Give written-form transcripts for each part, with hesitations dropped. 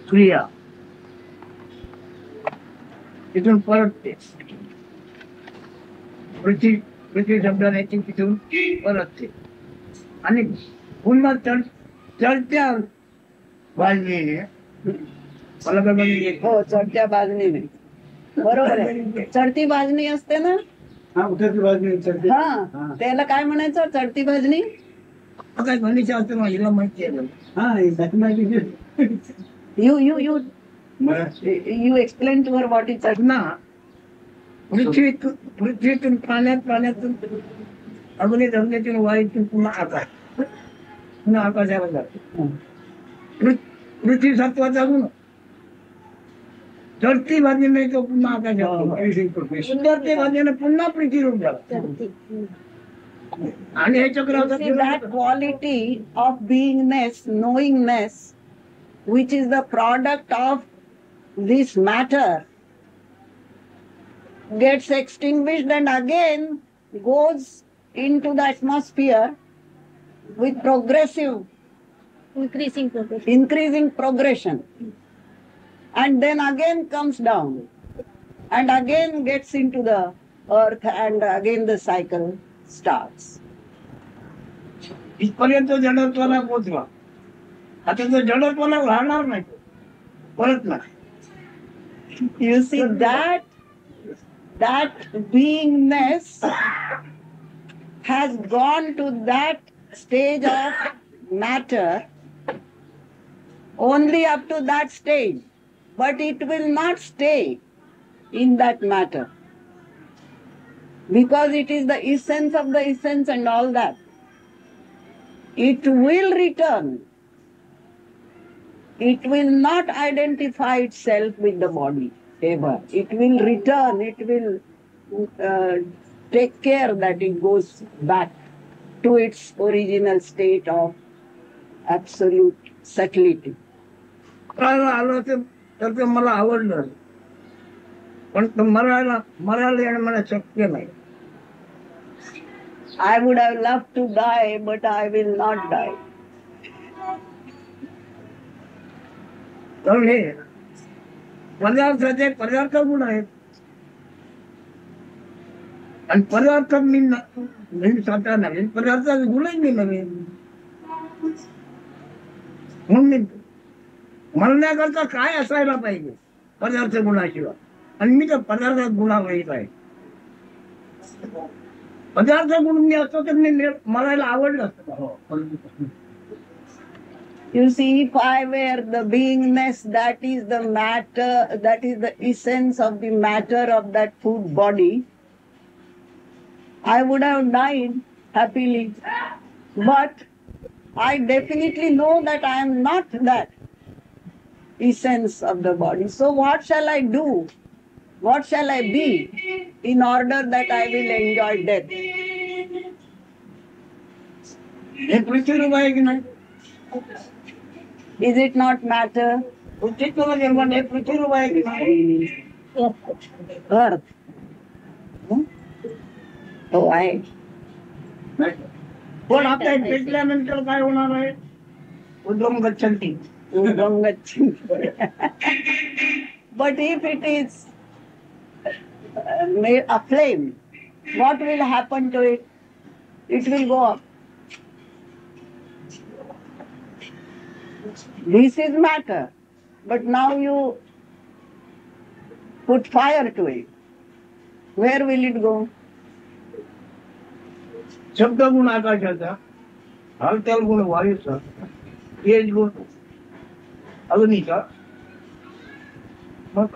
क्रिया तिथून परत ते पृथ्वी पृथ्वी शब्दाने तिथून परत ते आणि पुन्हा चढत्या बाजूने मला काय म्हणजे हो, चढत्या बाजूने बरोबर आहे. चढती भाजणी असते ना, उतरती बाजूने चढते हा, त्याला काय म्हणायचं? चढती भाजणी. काय म्हणण्याची असते माझ्याला माहिती आहे. You you you you explain to her what is चढणा पृथ्वीतून पाण्यातून अग्नीतून वायूतून पुन्हा आकाशाला जातो. पृथ्वी सत्वाचा गुण चढती बाजूने तो पुन्हा आकाशात सुंदरते बाजूने पुन्हा पृथ्वीवर जातो. आणि हे चक्र that quality of beingness, knowingness, which is the product of this matter, gets extinguished and again goes into the atmosphere with increasing progression, and then again comes down and again gets into the earth, and again the cycle starts. इथपर्यंत जडत्वाला पोचला. आता तो जडत्वाला राहणार नाही परत नाही. You see that beingness has gone to that stage of matter only up to that stage, but it will not stay in that matter because it is the essence of the essence and all that. It will return. It will not identify itself with the body ever. It will return. It will take care that it goes back to its original state of absolute subtlety. आलं तर ते मला आवडलं, पण मरायला येणं मला शक्य नाही. I would have loved to die, but I will not die. कारण हे पदार्थ गुण आहेत आणि पदार्थ मी स्वतः नवीन पदार्थाचे गुणही मी नवीन म्हणून मी म्हणण्याकरता काय असायला पाहिजे पदार्थ गुणाशिवाय, आणि मी तर पदार्थ गुणावहित आहे. पदार्थ गुण मी असतो तर मी मरायला आवडलं असतं. You see, if I were the beingness that is the matter, that is the essence of the matter of that food body, I would have died happily. But I definitely know that I am not that essence of the body. So what shall I do? What shall I be in order that I will enjoy death? हे पृथ्वीरूप आहे की नाही? Is it not matter? पृथ्वीचं निर्माण हे पृथ्वीरूप आहे की नाही? Earth. Oh, I. पण आता पेटल्यानंतर काय होणार आहे? उद्गम गच्छन्ति. Udam gachanti. But if it is made a flame, what will happen to it? It will go up. This is matter. But now you put fire to it. Where will it go? शब्द गुण आकाशाचा, हालचाल गुण वायूचा, तेज गुण अग्नीचा, मग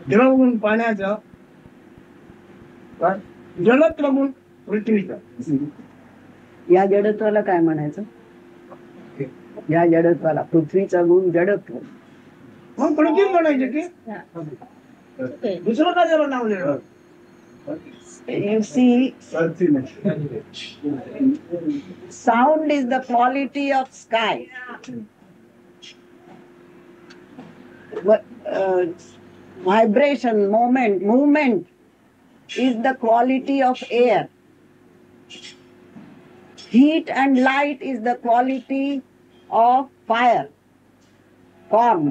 द्रव गुण पाण्याचा, जलत्व गुण पृथ्वीचा. या जडत्वाला काय म्हणायचं? या जडत्वाला पृथ्वीचा गुण जडत्व. मग पृथ्वी म्हणायचे की दुसरं का त्याला नाव दिलं? You see, sound is the quality of sky. Vibration, movement is the quality of air. Heat and light is the quality of fire. form.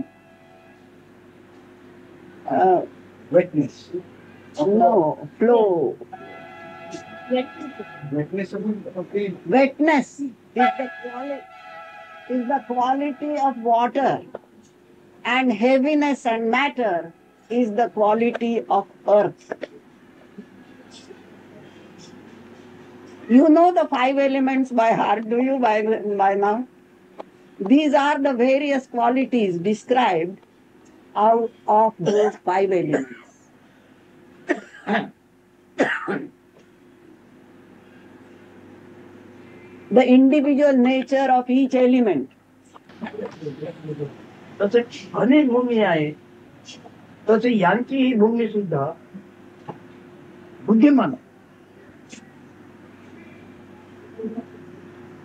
Wetness. No, flow. Wetness okay. Wetness is the quality of water, and heaviness and matter is the quality of earth. You know the 5 elements by heart, do you, by now? These are the various qualities described out of those 5 elements. The individual nature of each element. तसे अनेक भूमी आहे, तसे यांची ही भूमी सुद्धा बुद्धिमान आहे.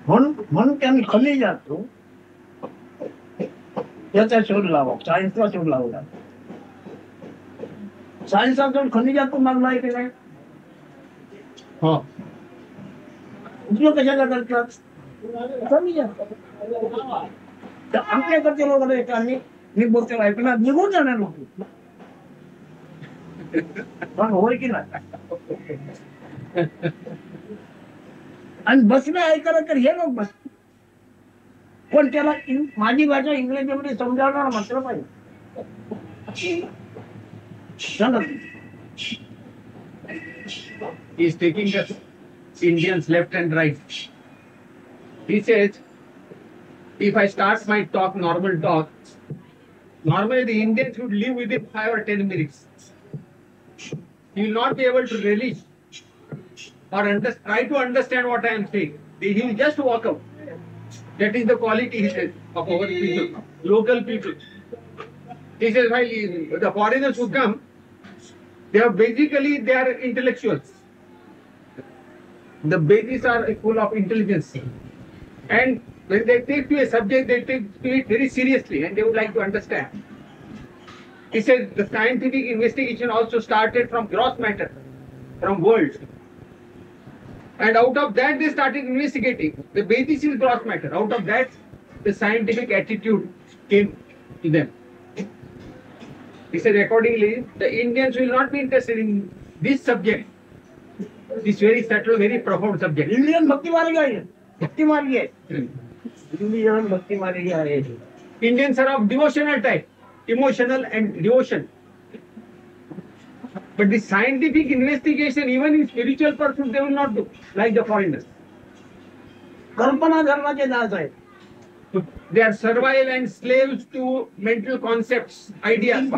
म्हणून त्यांनी खनिजातून त्याचा शोध लावा, सायन्सला शोध लावला. सायन्सातून खनिजातून मागला आहे की नाही? उपयोग कशाला करतात? खनिजात. तर आमच्याकडचे लोक एकाने मी बोलतो ऐकणार निघून जाणार लोक. पण होय की नाही? आणि बसणं ऐकायला तर हे लोक बस, पण त्याला माझी भाषा इंग्रजीमध्ये समजावणार मात्र पाहिजे. सांगा. He is taking the Indians left and right. He says, if I start my talk, normal talk, normally the Indians would live within 5 or 10 minutes. He will not be able to relish or try to understand what I am saying. He will just walk out. That is the quality, he says, of our people, local people. He says, while the foreigners who come, they are intellectuals. The babies are full of intelligence. And when they take to a subject, they take to it very seriously and they would like to understand. He says the scientific investigation also started from gross matter, from world. And out of that they started investigating. The basis is gross matter. Out of that the scientific attitude came to them. He said accordingly the Indians will not be interested in this subject. This very subtle, very profound subject. Indian भक्ती मार्गी आहे, भक्ती मार्गी आहे. Indian भक्ती मार्गी आहे. Indians are of devotional type, emotional and devotion. But the scientific investigation, even in spiritual pursuit, they will not do, like the foreigners. कल्पना धर्माचे दास आहेत. They are servile and slaves to mental concepts, ideas.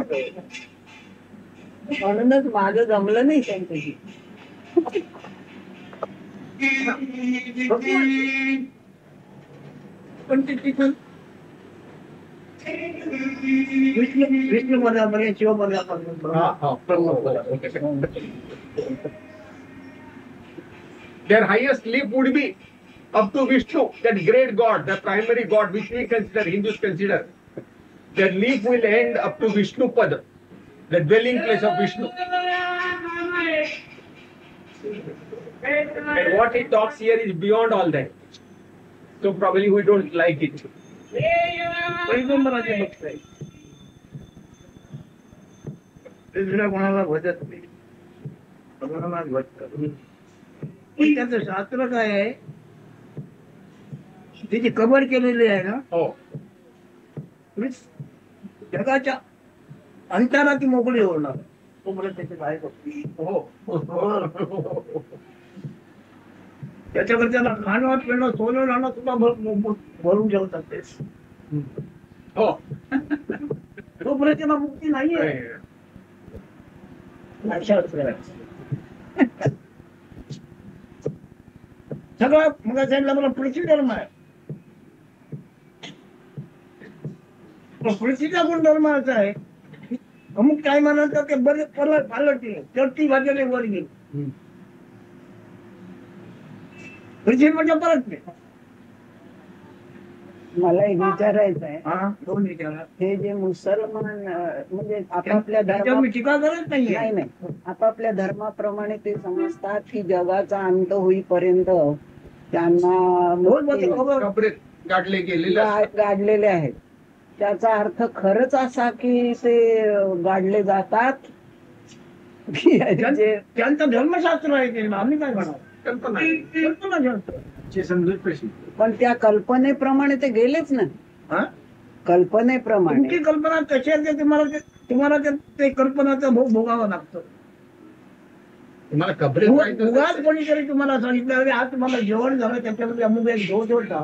म्हणूनच माझं जमलं नाही त्यांच्याशी. पण ते तिथून Vishnu पदापर्यंत Shiv पदापर्यंत Their highest leap would be up to Vishnu, that great God, the primary God which we consider, Hindus consider. Their leap will end up to Vishnu Pada, the dwelling place of Vishnu. And what he talks here is beyond all that. So probably we don't like it. पैगंबराचे भक्त आहे. ते दुसऱ्या कोणाला भजत नाही. भगवानालाच भजतात. पण त्याचं शास्त्र काय आहे, त्याची कबर केलेली आहे ना, Oh. जगाच्या अंतराची मोकळी होणार. तोपर्यंत त्याची बाहेर बघते. त्याच्याकडे त्याला खाणं पिणं सोनं राहणं सुद्धा भरून ठेवतात ते. Oh. तोपर्यंत त्याला मुक्ती नाहीये. लक्षात ठेवायचं. सगळं मग सांगितलं मला पृथ्वीधर्म आहे. पृथ्वीचा गुणधर्म असा आहे, अमुक टायमानंतर ते बरे पालटले, चढती बाजूने वर गेली. पृथ्वी म्हणजे परत नाही. मला एक विचारायचं आहे, हा दोन विचारा. हे जे मुसलमान म्हणजे आपापल्या त्याच्यावर मी टीका करत नाहीये. नाही नाही आपापल्या धर्माप्रमाणे ते समजतात की जगाचा अंत होईपर्यंत त्यांना दोन मुक्ती खबर कपडे गाडले गेलेले असतात. गाडलेले आहेत. त्याचा अर्थ खरंच असा की ते गाडले जातात की जे त्यांचं धर्मशास्त्र आहे ते, आम्ही काय म्हणावं. कल्पना कल्पनाशास्त्र. ची समजूत कशी पण त्या कल्पनेप्रमाणे ते गेलेच ना, हा? कल्पनेप्रमाणे. तुमची कल्पना कशी आहे ते तुम्हाला ते कल्पनाचा भोग भोगावा लागतो. तुम्हाला कपडे उगाच कोणीतरी तुम्हाला सांगितलं अरे आज तुम्हाला जेवण झालं त्याच्यामध्ये अमुक एक झोळ ठेवता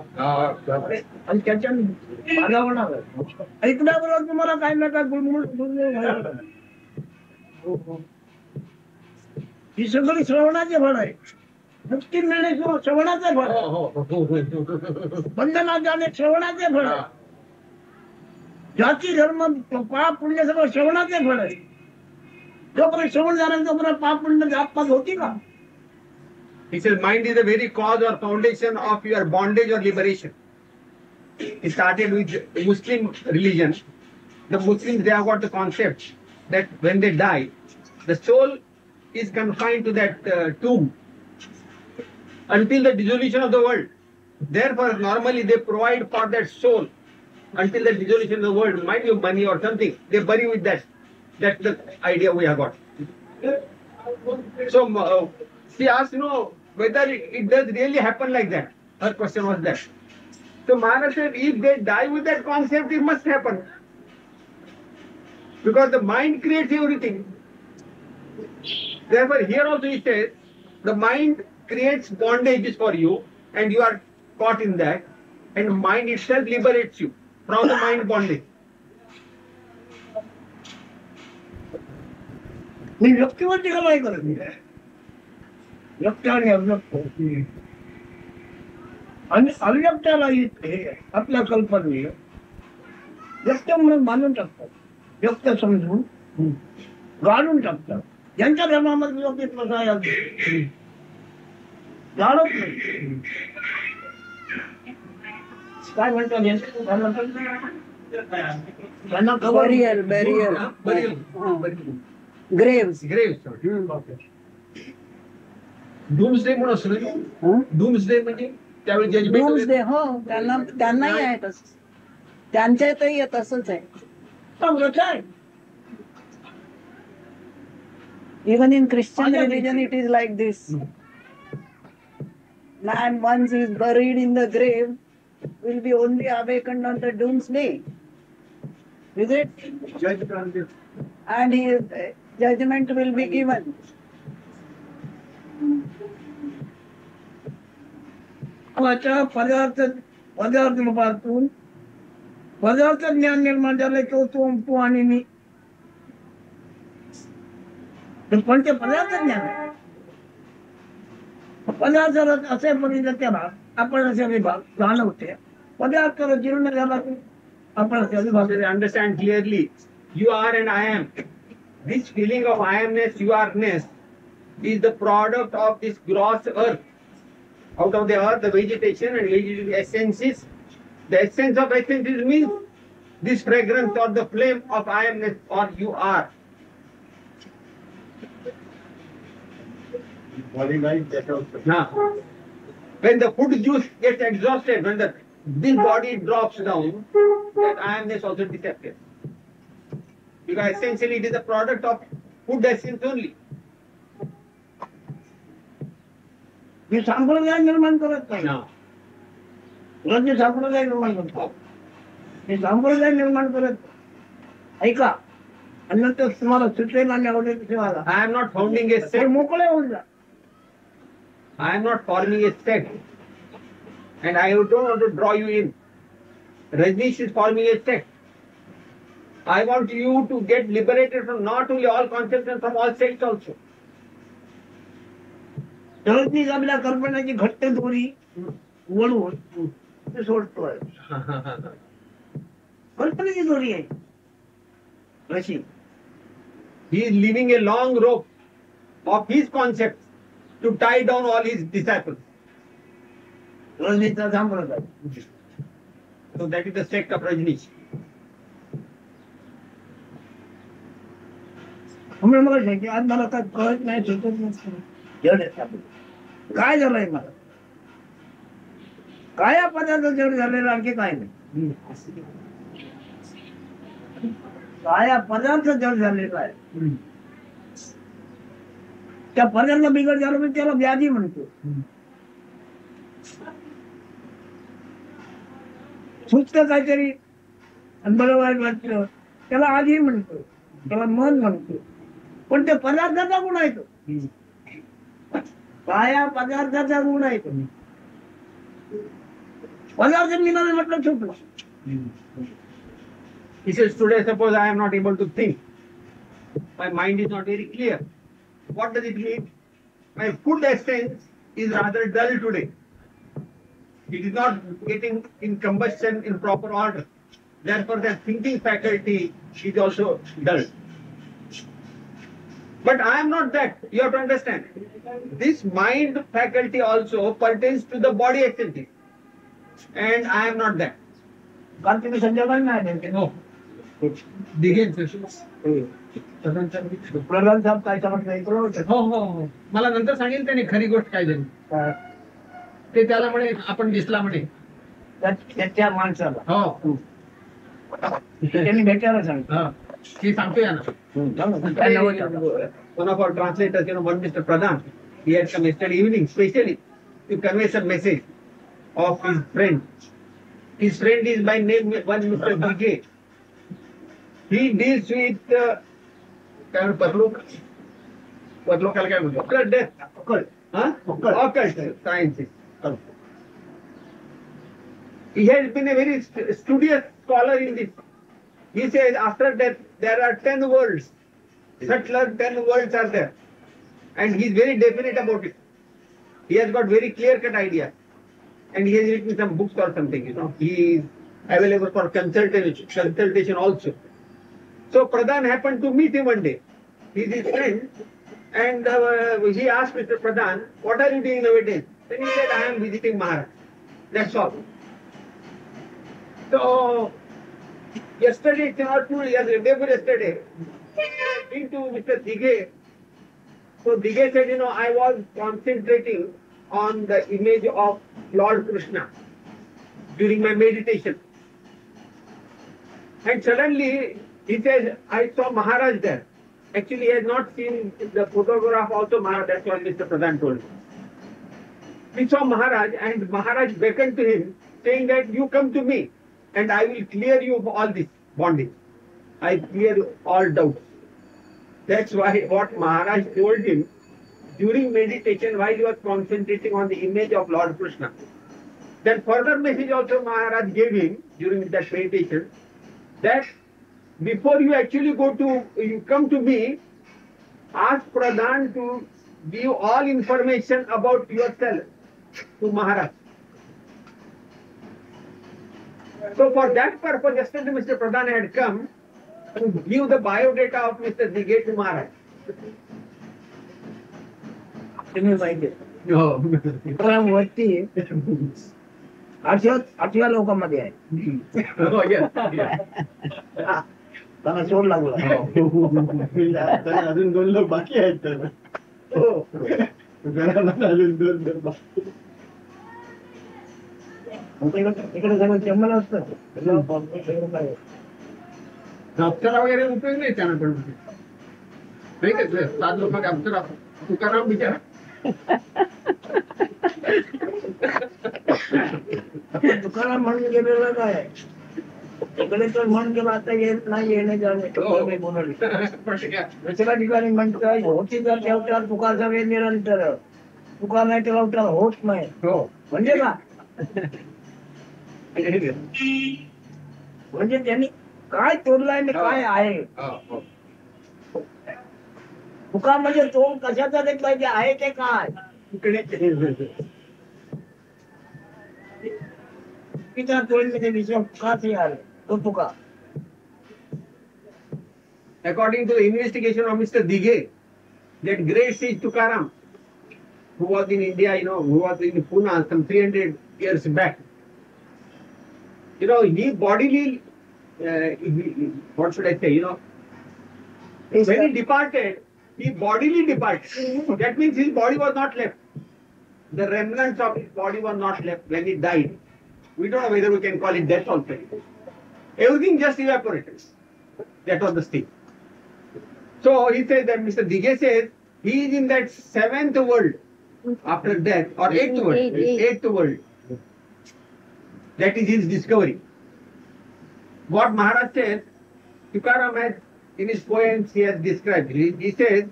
आणि त्याच्या भागावणार ऐकल्याबरोबर तुम्हाला काही ना काय गुळमुळ व्हायला. ही सगळी श्रवणाचे फळ आहे. मुक्ती मिळणे श्रवणाचे फळ आहे. बंधनात जाणे श्रवणाचे फळ आहे. जाती धर्म पाप पुण्य सगळं श्रवणाचे फळ आहे. जोपर्यंत श्रवण झालं तोपर्यंत पाप पुण्य आत्मात होती का? He says mind is the very cause or foundation of your bondage or liberation. It started with Muslim religion. The Muslims, they have got the concept that when they die, the soul is confined to that tomb until the dissolution of the world. Therefore, normally they provide for that soul until the dissolution of the world. Might be money or something. They bury with that. That's the idea we have got. So she asked, whether it does really happen like that. Her question was that. So Maharaj said, if they die with that concept, it must happen. Because the mind creates everything. Therefore, here also he says, the mind creates bondages for you, and you are caught in that, and mind itself liberates you from the mind bondage. मी व्यक्तीवरती काय करत नाही. व्यक्त आणि अव्यक्त आणि अव्यक्ताला हे आपल्या कल्पने व्यक्त म्हणून मानून टाकतात. व्यक्त समजून गाडून टाकतात. ज्यांच्या धर्मामध्ये व्यक्तित्व जाणत नाही. काय म्हणतात त्यांना बरियल बरियल ग्रेव्स. डूम्सडे म्हणून असतो ना. डूम्सडे म्हणजे त्यावेळी जजमेंट. डूम्सडे, हो, त्यांनाही आहे तसं. त्यांच्यातही तसंच आहे. Even in Christian religion it is like this. Man once is buried in the grave will be only awakened on the doomsday. Is it? And his judgment will be given. पदार्थ रूपातून पदार्थ ज्ञान निर्माण झालं तो तू आणि मी. पण ते पदार्थ ज्ञान आहे. पदार्थाला असे बघितलं त्याला आपण असे विभाग जाणवते. पदार्थाला जीर्ण झाला की आपण असे विभाग. Understand clearly, you are and I am. This feeling of I amness, you are-ness is the product of this gross earth. Out of the earth, the vegetation and vegetation essences. The essence of essences means this fragrance or the flame of I amness or you are. Now, when the food juice gets exhausted, when this body drops down, that I amness also disappears. Because essentially it is a product of food essence only. मी संप्रदाय निर्माण करत नाही. Now, मी संप्रदाय निर्माण करतो. मी संप्रदाय निर्माण करत ऐका आणि नंतर तुम्हाला सुचेल आणि आवडेल तुम्हाला. I am not founding a ते sect. मोकळे होऊन जा. I am not forming a sect. And I don't want to draw you in. Rajneesh is forming a sect. I want you to get liberated from not only all concepts and from all sects also. तरच आपल्या कल्पनेची घट्ट दोरी वळवून ते सोडतोय. कल्पनेची दोरी आहे कशी. He is leaving a long rope of his concepts to tie down all his disciples. रजनीचा संप्रदाय. So that is the sect of Rajneesh. मला सांगितलं आज मला काय कळत नाही सुचत नाही. जड आहे आपलं. काय झालंय मला काय पदार्थ जड झालेला आणखी काय नाही. काया पदार्थ जड झालेला आहे. त्या पदार्थ बिघड झालं म्हणजे त्याला व्याधी म्हणतो. सुचतं काहीतरी आणि बरं वाईट वाटतं त्याला आधी म्हणतो, त्याला मन म्हणतो. पण ते पदार्थाचा गुण आहे तो. काया पदार्थाचा गुण आहे तो. पदार्थ मिळाले म्हटलं छोटं. He says, today suppose I am not able to think. My mind is not very clear. What does it mean? My food essence is rather dull today. It is not getting in combustion in proper order. Therefore, that thinking faculty is also dull. But I am not that. You have to understand. This mind faculty also pertains to the body essence. And I am not that. काल तुम्ही संध्याकाळी नाही नेमके. No. दिघेंचं. प्रधान साहेब काय सांगत नाही बरोबर. हो हो हो. मला नंतर सांगेल त्याने खरी गोष्ट काय झाली ते. त्याला म्हणे आपण दिसला म्हणे त्या माणसाला हो. त्यांनी भेटायला सांगितलं. हा. ती सांगतोय ना. One of our translators, one Mr. Pradhan, he had come yesterday evening specially to convey some message of his friend. His friend is by name one Mr. Dighe. He deals with काय परलोक परलोकाला काय म्हणतो occult death. Occult sciences. He has been a very studious scholar in this. He says after death there are 10 worlds. Subtler 10 worlds are there. And he is very definite about it. He has got very clear-cut idea. And he has written some books or something, He is available for consultation also. So Pradhan happened to meet him one day. He is his friend. And he asked Mr. Pradhan, what are you doing nowadays? Then he said, I am visiting Maharaj. That's all. So, yesterday, day before yesterday, been to Mr. Dighe. So Dighe said, I was concentrating on the image of Lord Krishna during my meditation. And suddenly, he says, I saw Maharaj there. Actually, he has not seen the photograph also Maharaj, that's what Mr. Pradhan told me. He saw Maharaj and Maharaj beckoned to him, saying that you come to me and I will clear you of all this bondage. I clear all doubts. That's why what Maharaj told him during meditation while he was concentrating on the image of Lord Krishna. Then further message also Maharaj gave him during that meditation that before you actually you come to me, ask Pradhan to give all information about yourself to Maharaj. So for that purpose, yesterday Mr. Pradhan had come to give the biodata of Mr. Dighe to Maharaj. तुम्ही माहिती वरती आठव्या लोकांमध्ये आहे. त्यांना शोध लागला. अजून 2 लोक बाकी आहेत. अजून 2 लोक बाकी. इकडे सगळं जंगल असतं. अप्सरा वगैरे उपयोग नाही त्यांना पण नाही का 7 लोक अप्सरा तुकाराम बिचारा तुकाराम म्हणून गेलेलं काय इकडे तर म्हणून गेलं आता येत नाही येणे जाणे दुसऱ्या ठिकाणी म्हणतात होती तर ठेवतात तुका सगळे निरंतर तुका नाही ठेवतात होत नाही म्हणजे का म्हणजे त्यांनी काय तोडलाय आणि काय आहे तुका म्हणजे तोड कशाचा देखील पाहिजे आहे ते काय पिता तोडले विश्व काच आले तो तुका. According to the investigation of Mr. Dighe, that great sage Tukaram, who was in India, who was in Pune some 300 years back, he bodily, what should I say, when he departed, he bodily departed. That means his body was not left. The remnants of his body was not left when he died. We don't know whether we can call it death also. Everything just evaporated. That was the stage. So he says that Mr. Digge says he is in that seventh world after death, or eighth world. Eighth world. That is his discovery. What Maharaj says, Tukaram has, in his poems, he has described. He says,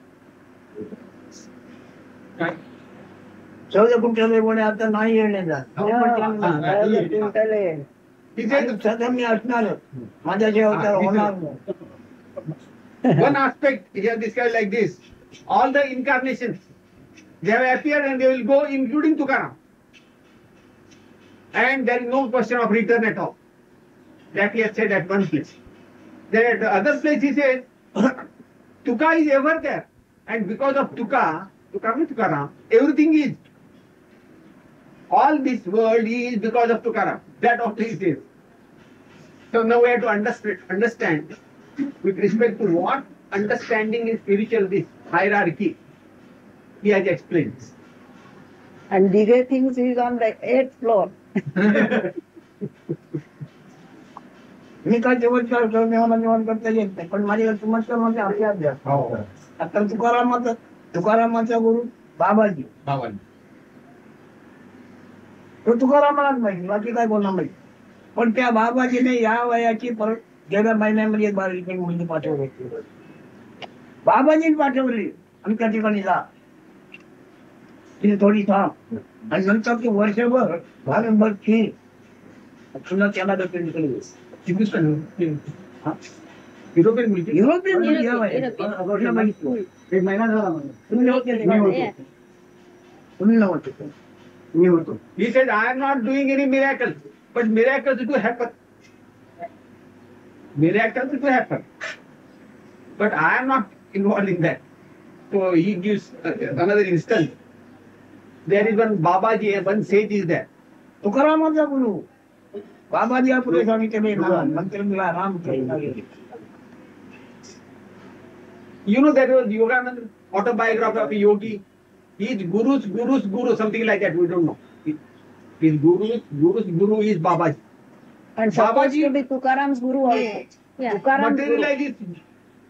चौदा कुंटले म्हणे आता नाही येण्याचा he says, सध्या मी असणार माझ्याशिवाय तर होणार नाही. one aspect he has described like this: all the incarnations, they have appeared and they will go, including Tukaram. And there is no question of return at all. That he has said at one place. Then at the other place he says, Tuka is ever there. And because of Tuka means Tukaram, everything is. All this world is because of Tukaram. That also he says. So now we have to understand with respect to what understanding in spiritual, this hierarchy, he has explained. And Digge thinks he is on the 8th floor. मी काय चमत्कार करणे मला निवान करता येत नाही पण माझ्याकडे चमत्कार म्हणजे अभ्यास द्या आता तुकारामाचा गुरु बाबाजी तो तुकारामालाच माहिती बाकी काय बोलणार माहिती पण त्या बाबाजीने या वयाची परत गेल्या महिन्यामध्ये एक बारीक मुलगी पाठवली बाबाजीच पाठवली आमच्या ठिकाणी जा तिथे थोडी थांब आणि नंतर ती वर्षभर भारतभर फिर तुला त्याला दक्षिण केली युरोपियन मुलगी युरोपियन मुलगी या वयात. एक महिना झाला मला. तुम्ही नव्हते. तुम्ही नव्हते. मी होतो. He said, I am not doing any miracles, but miracles do happen. Miracles do happen. But I am not involved in that. So he gives another instance. There is one Babaji, one sage is there. तुकारामाचा गुरु बाबाजी पुढे सांगितले मंत्रीला Ram You know that was Yogananda, autobiography of a yogi. His guru, something like that, we don't know. His guru's guru is Babaji. And supposed Babaji- to be Tukaram's guru also. Yeah. Tukaram's guru. Materializes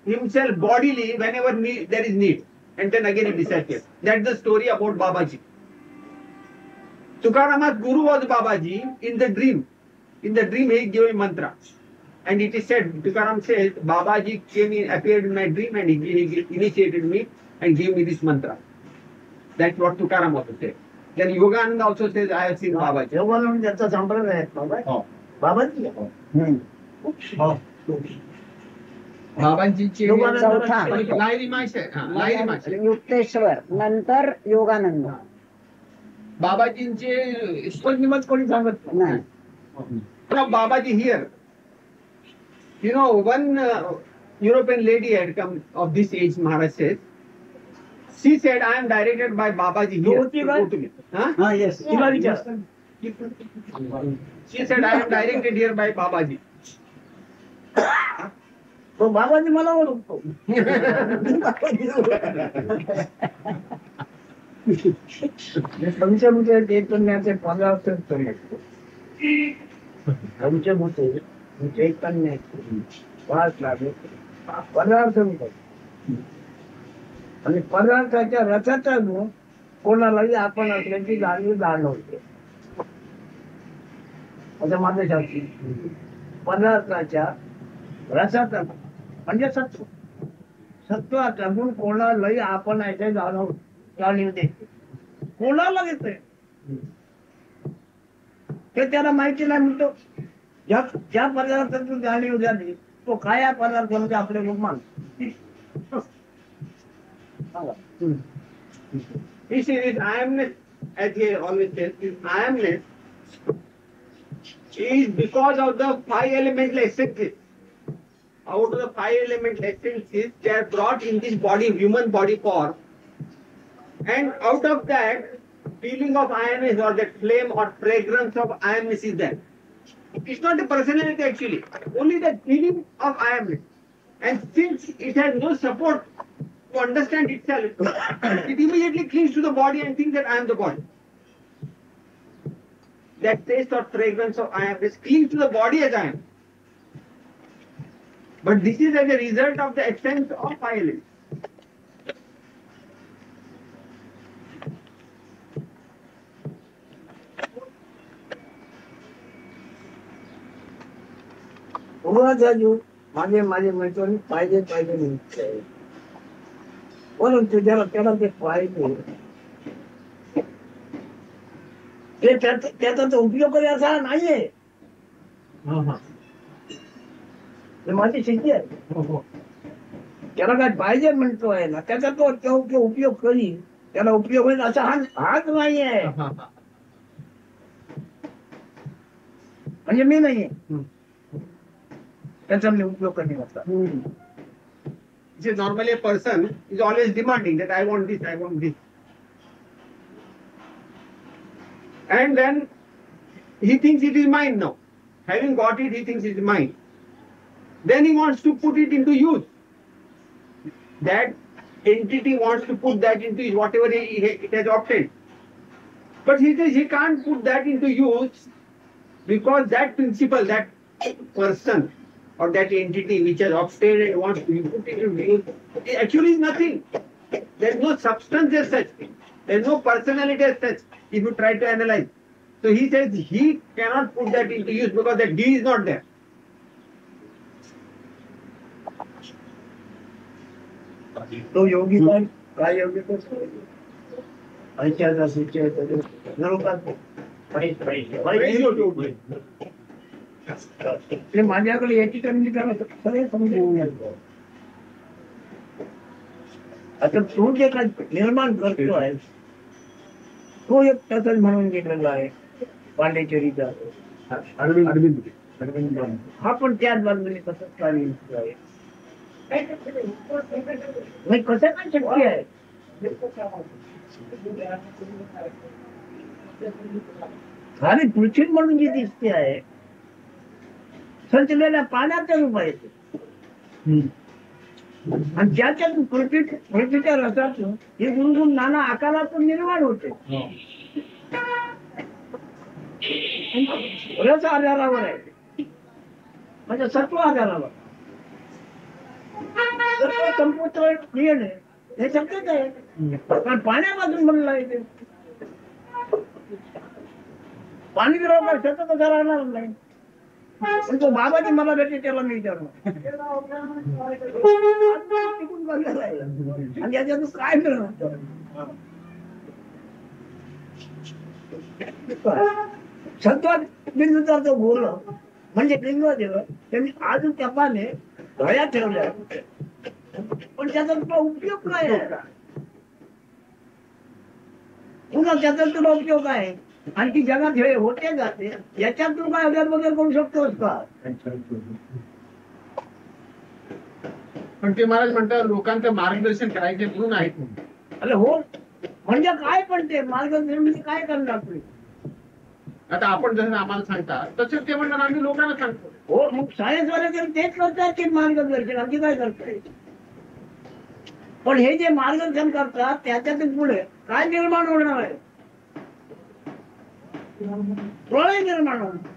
himself bodily whenever there is need, and then again it disappears. That's the story about Babaji. Tukarama's guru was Babaji in the dream. In the dream he gave a mantra. And it is said, Tukaram says, Babaji appeared in my dream and he initiated me and gave me this mantra. That's what Tukaram also said. Then Yogananda also says, I have seen Babaji. Yogananda त्याचा संप्रदाय आहे बाबा बाबाजी बाबांची चौथा. लायरी माश आहे. युक्तेश्वर नंतर योगानंद बाबाजींचे पौर्णिमाच कोणी सांगत नाही. from Babaji here. You know, one European lady had come of this age, Maharaj says. She said, I am directed by Babaji here. Jyoti Go to me. Huh? हा येस तिला विचार She said, I am directed here by Babaji. तो बाबाजी मला ओळखतो पंचभूते चैतन्याचे पदार्थ पंचभूते चैतन्याचे पाच लागले पदार्थ आणि पदार्थाच्या रसाचा गुण कोणालाही आपण असल्याची जाणीव जाणवते असं माझं शास्त्री पदार्थाच्या रसाचा गुण म्हणजे सत्व सत्वाचा गुण कोणालाही आपण याचे जाणीव देते कोणाला देते ते त्याला माहिती नाही म्हणतो ज्या पदार्थातून जाणीव झाली तो काय पदार्थामध्ये आपले लोक मानतो He says, I-amness, as he always says, is I-amness is because of the five elemental essences. Out of the five elemental essences, they are brought in this body, human body form. And out of that, feeling of I-amness or that flame or fragrance of I-amness is there. It's not the personality actually, only the feeling of I-amness. And since it has no support to understand itself, it immediately clings to the body and thinks that I am the body. That taste or fragrance of I am clings to the body as I am. But this is as a result of the essence of violence. उगाच जीव माझे माझे मैत्रिणी पाहिजे पाहिजे म्हणते. परंतु ज्याला त्याला ते पाहिजे ते त्याचा तो उपयोग करे असा नाहीये. हे माझी शेती आहे. त्याला काय पाहिजे म्हणतोय ना त्याचा तो उपयोग करी त्याला उपयोग होईल असा हाच नाहीये. म्हणजे मी नाहीये त्याचा मी उपयोग कधी नसता. Normally a person is always demanding that I want this, I want this. And then he thinks it is mine now. Having got it, he thinks it is mine. Then he wants to put it into use. That entity wants to put that into use, whatever it has obtained. But he says he can't put that into use because that principle, that person or that entity which has obtained and wants to put it into use, it actually is nothing. There is no substance as such. There is no personality as such if you try to analyze. So he says he cannot put that into use because that deed is not there. तो योगी पण काय योगी ऐक्याचा शिक्षेचा माझ्याकडे याची कमी सगळे समजून येतो. आता तू जे काय निर्माण करतो आहे तो एक तसंच म्हणून गेलेला आहे पांडेचेरीचा अरविंद हा पण त्याच बाजूने तसंच कार्य आहे. कसं काय शक्य आहे. सारी पृथ्वी म्हणून जी दिसते आहे संचलेल्या पाण्याच्या रूपात येते आणि ज्याच्यातून पृथ्वीच्या रसातून हे गुणगुण नाना आकारातून निर्माण होते. रस आधारावर आहे म्हणजे सत्व आधारावर. संपुत्र येणे हे शक्यच आहे कारण पाण्यापासून बनलं आहे ते. पाणी बरोबर सतत राहणार नाही. पण तो बाबाजी मला भेटले त्याला मी विचारणार टिकून बनलेला आहे आणि याच्यातून काय मिळणार. सत्वात बिंदूचा जो बोल म्हणजे लिंगदेव त्यांनी आज तपाने घड्या ठेवल्या पण त्याचा तुला उपयोग काय आहे. पुन्हा त्याचा तुला उपयोग आहे आणखी जगात हे होते जाते याच्यात तू काय अदर बदल करू शकतोस का. पण ते महाराज म्हणतात लोकांचं मार्गदर्शन करायचे म्हणून आहेत. अरे हो म्हणजे काय पण ते मार्गदर्शन म्हणजे काय करणार तुम्ही. आता आपण जसं आम्हाला सांगता तसं ते म्हणणार आम्ही लोकांना सांगतो. हो मग सायन्स वाले तरी तेच करतात की मार्गदर्शन आणखी काय करताय. पण हे जे मार्गदर्शन करतात त्याच्यातून पुढे काय निर्माण होणार आहे. प्रलय निर्माण होणार.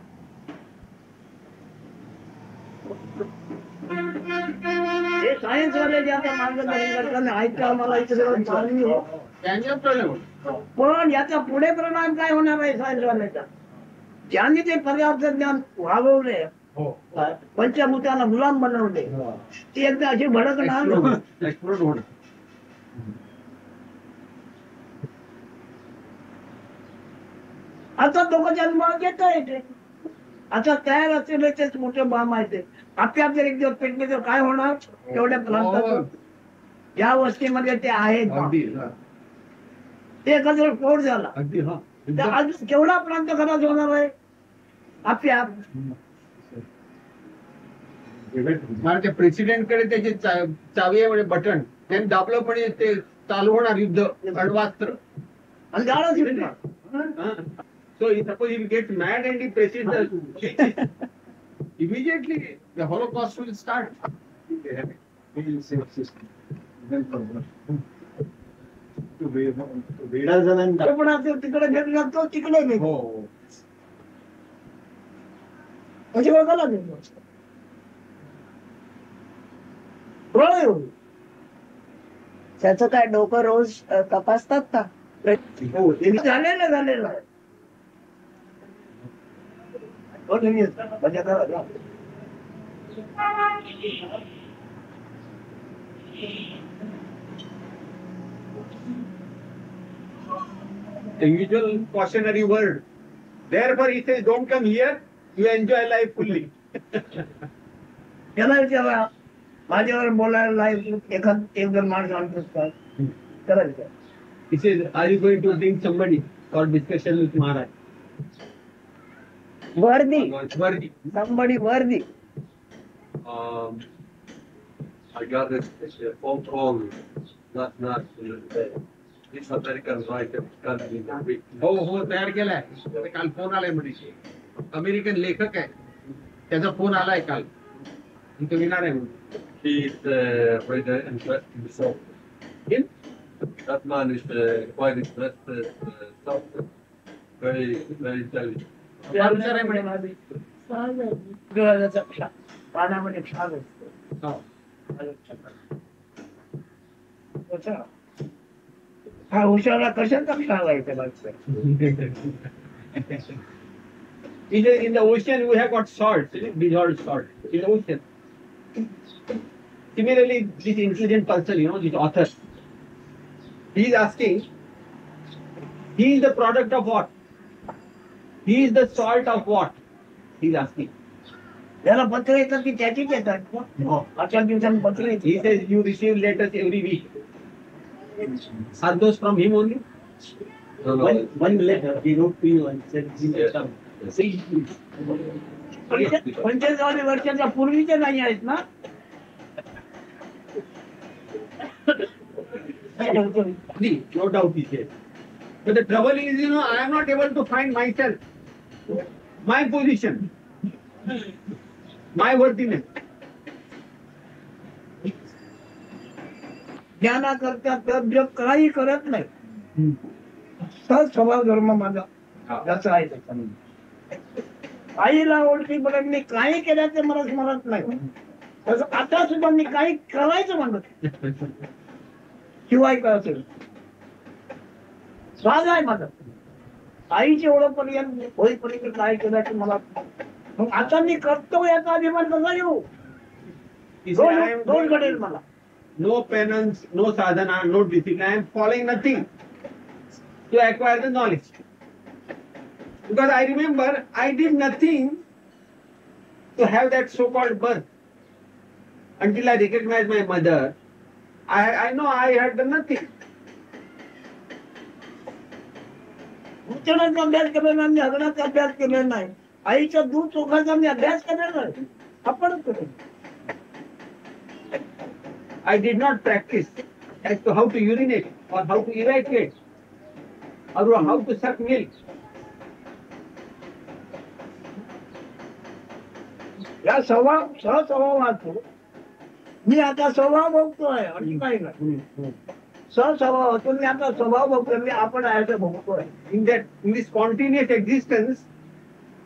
हे सायन्स वाले जे आता मार्गदर्शन करताना ऐकता आम्हाला पण याचा पुढे परिणाम काय होणार आहे सायन्स वाल्याचा. ज्यांनी ते पदार्थ ज्ञान वागवले पंचभूताला गुलाम बनवले ती एकदा अशी भडकणार. आता दोघं जन्माला घेत येते आता तयार असलेले तेच मोठे बाम आहेत. आपल्या जर एक दिवस पेटले तर काय होणार. तेवढ्या प्रांतात या वस्तीमध्ये ते आहेत ते एकत्र स्फोट झाला तर आज केवढा प्रांत खराब होणार आहे. आपल्या त्या प्रेसिडेंट कडे त्याची चावी आहे म्हणजे बटन त्यांनी दाबलं म्हणजे ते चालू होणार युद्ध अण्वस्त्र आणि गाळा सुटणार. So suppose he gets mad and he presses the immediately the Holocaust will start. वेडा झाला पण आता तिकडे घेतला लागतो तिकडे नाही म्हणजे बघायला होय. त्याचं काय डोकं रोज तपासतात का? हो, ते झालेलं आहे. हो, तुम्ही म्हणजे आता- The usual cautionary word. Therefore, he says, don't come here, you enjoy life fully. त्याला विचारा माझ्यावर बोलायला एक जण माणूस आणतोस का? त्याला विचार. He says, are you going to bring somebody for discussion with Maharaj? वर्दी, Worthy. somebody worthy. I got this phone call last night from this American writer country. हो हो तयार केलाय. त्याचा काल फोन आलाय म्हणजे अमेरिकन लेखक आहे, त्याचा फोन आलाय काल. तो येणार आहे म्हणून. He's very interesting. So Him? that man is quite interested. Very, very intelligent. फार हुशार आहे म्हणे. ग्रहाचा क्षार, पाण्यामध्ये क्षार असतो. हो. अच्छा. हा हुशारला कशाचा क्षार आहे त्याला? In the ocean we have got salt, dissolved salt in the ocean. Similarly, this intelligent person, this author, he is asking, he is the product of what? He is the salt of what? He is asking. त्याला पत्र येतात की त्याचीच येतात. आजच्या दिवसांनी पत्र He येते. says you receive letters every week. Are those from him only? No, no. One letter he wrote to you and said, Yeah. पंचेचाळीस वर्षाच्या पूर्वीचे नाही आहेत ना? No doubt he says. But the trouble is, I am not able to find myself, my position, my worthiness. ज्ञानाकरता तर जग काही करत नाही. सहज स्वभाव धर्म माझा याचा आहे त्याच्यामध्ये. आईला ओळखीपर्यंत मी काही केल्याचे मला स्मरत नाही. तसं आता सुद्धा मी काही करायचं म्हणत शिवाय काय असेल स्वाद आहे माझा. आईची ओळखपर्यंत होईपर्यंत काय केल्याचं मला, मग आता मी करतो याचा अभिमान कसा येऊ? He said, I am दोन घडेल मला. no penance, no sadhana, no discipline. I am following nothing to acquire the knowledge. Because I remember I did nothing to have that so-called birth. Until I recognized my mother, I know I had done nothing. उच्चाराचा अभ्यास केलेला नाही, हरणाचा अभ्यास केलेला नाही, आईच्या दूध चोखाचा मी अभ्यास केलेला नाही. आपणच केलं. I did not practice as to how to urinate or how to evacuate or how to suck milk. या सहस्वभाव वाचतो मी आता स्वभाव बघतोय आणि काही नाही. सहस्वभावातून मी आता स्वभाव बघतोय, मी आपण आहे ते बघतोय. In the spontaneous existence,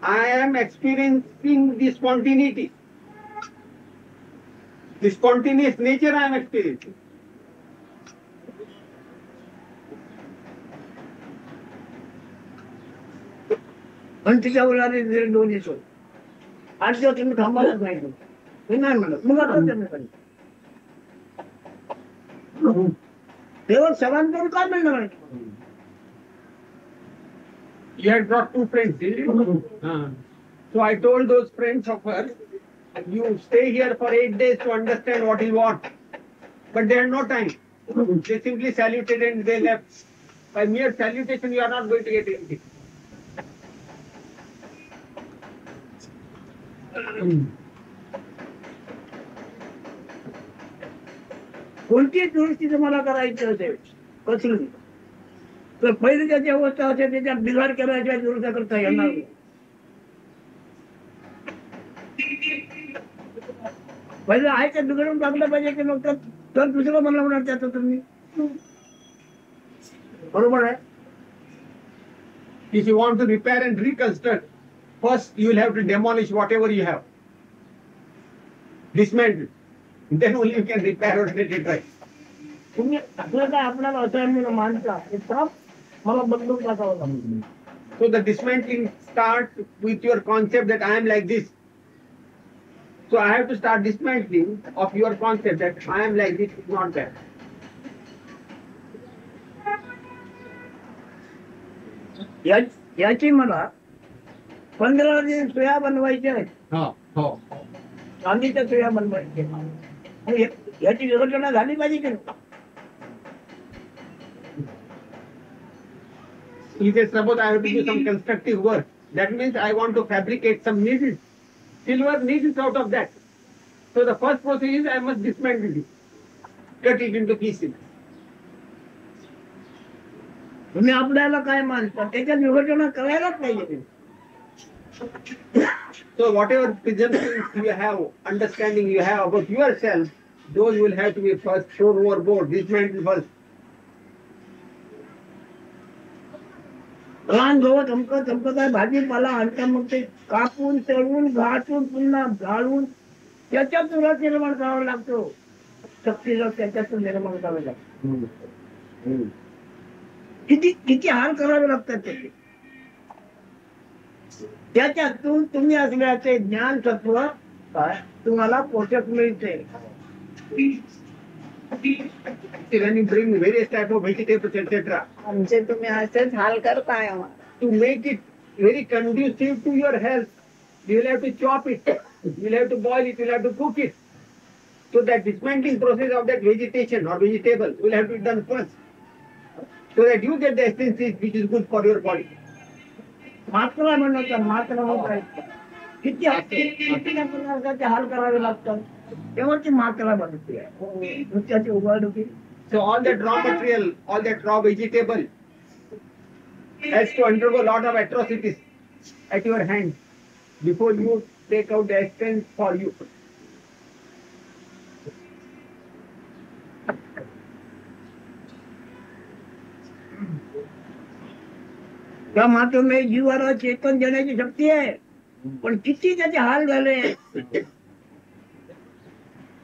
I am experiencing the spontaneity. The spontaneous nature I am experiencing. आणि तिच्यावर आले दोन्ही सोय. आठ दिवस तुम्ही थांबायलाच नाही. मी नाही म्हणत, मग आता त्यांनी सांगितलं. तेव्हा सगळ्यांकडून काय मिळणार आहे? You had brought two friends, did you? So I told those friends of hers, you stay here for 8 days to understand what is what. But they had no time. They simply saluted and they left. By mere salutation, you are not going to get anything. कोणती दुरुस्ती तुम्हाला करायची असेल कसली, तर पहिले ज्याची अवस्था असेल त्याच्यात बिघाड करायच्या दुरुस्त्या करता येणार नाही. पहिले आहे ते बिघडून टाकलं पाहिजे की मग तर दुसरं मला म्हणणार त्याचं तुम्ही. बरोबर आहे. If you want to repair and reconstruct, first you will have to demolish whatever you have. Dismantle. Then only you can repair or set it right. तुम्ही आपलं काय आपल्याला असाइनमेंट मानता हे काम मला बदलून टाकावं लागतं. So the dismantling starts with your concept that I am like this. So I have to start dismantling of your concept that I am like this, is not that. याची मला 15 दिन सुया बनवायच्या आहेत. हो. चांदीच्या सुया बनवायच्या. आणि याची विघटना झाली पाहिजे की नाही? He says, suppose I have to do some constructive work. That means I want to fabricate some needles, silver needles out of that. So the first process is I must dismantle it, cut it into pieces. तुम्ही आपल्याला काय मानता त्याच्यात विघटना करायलाच पाहिजे. So whatever presumptions you have, understanding you have about yourself, those will have to be first thrown overboard, dismantled first. रान गवत चमकत आहे भाजीपाला आणता मग ते कापून तळून घाटून पुन्हा जाळून त्याच्यातून रस निर्माण करावा लागतो. शक्तीला त्याच्यातून निर्माण करावे लागतो. किती हाल करावे लागतात त्याचे. त्याच्यातून तुम्ही असल्याचे ज्ञान तत्व काय तुम्हाला पोषक मिळते. When you bring various type of vegetables, etc., आमचे तुम्ही असेच हाल करताय आम्हाला. to make it very conducive to your health, you will have to chop it, you will have to boil it, you will have to cook it. So that dismantling process of that vegetation or vegetable will have to be done first, so that you get the essences which is good for your body. मात्रा म्हणतात मात्रा होत किती प्रकारचे हाल करावे लागतात तेव्हा ती मात्रा बनते. नृत्याची उभारडुकी. So all that raw material, all that raw vegetable has to undergo a lot of atrocities at your hands before you take out the essence for you. त्या मातेमध्ये जीवाला चेतन देण्याची शक्ती आहे पण किती त्याचे हाल झाले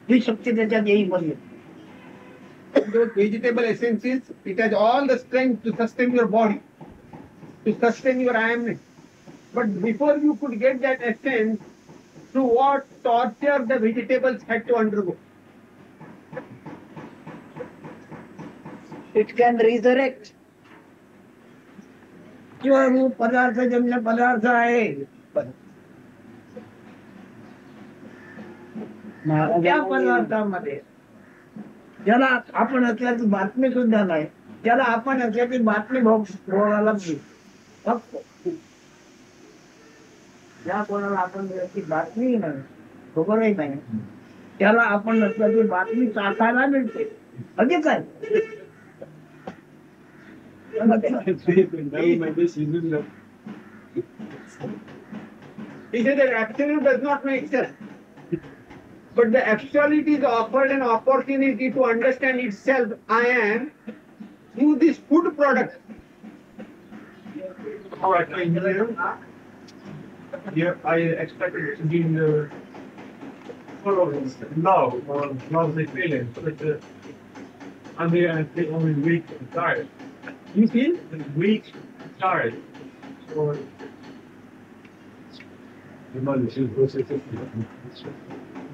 ही शक्ती त्याच्यात येईपर्यंत. Those vegetable essences, it has all the strength to sustain your body, to sustain your I amness. But before you could get that essence, through what torture the vegetables had to undergo. It can resurrect. किंवा रूप पदार्थ जन्य पदार्थ आहे त्या पदार्थामध्ये ज्याला आपण असल्याची बातमी सुद्धा नाही त्याला आपण असल्याची बातमी भोगायला फक्त ज्या कोणाला आपण त्याची बातमी नाही खबरही नाही त्याला आपण नसल्याची बातमी चाखायला मिळते. अगदी काय He said that absolute does not make sense. But the absolute is offered an opportunity to understand itself, I am, through this food product. All right, thank you. Yeah, I expected it to be in the following now, or now they feeling, but I'm here and I feel only weak and tired. You feel? Weak, tired. So,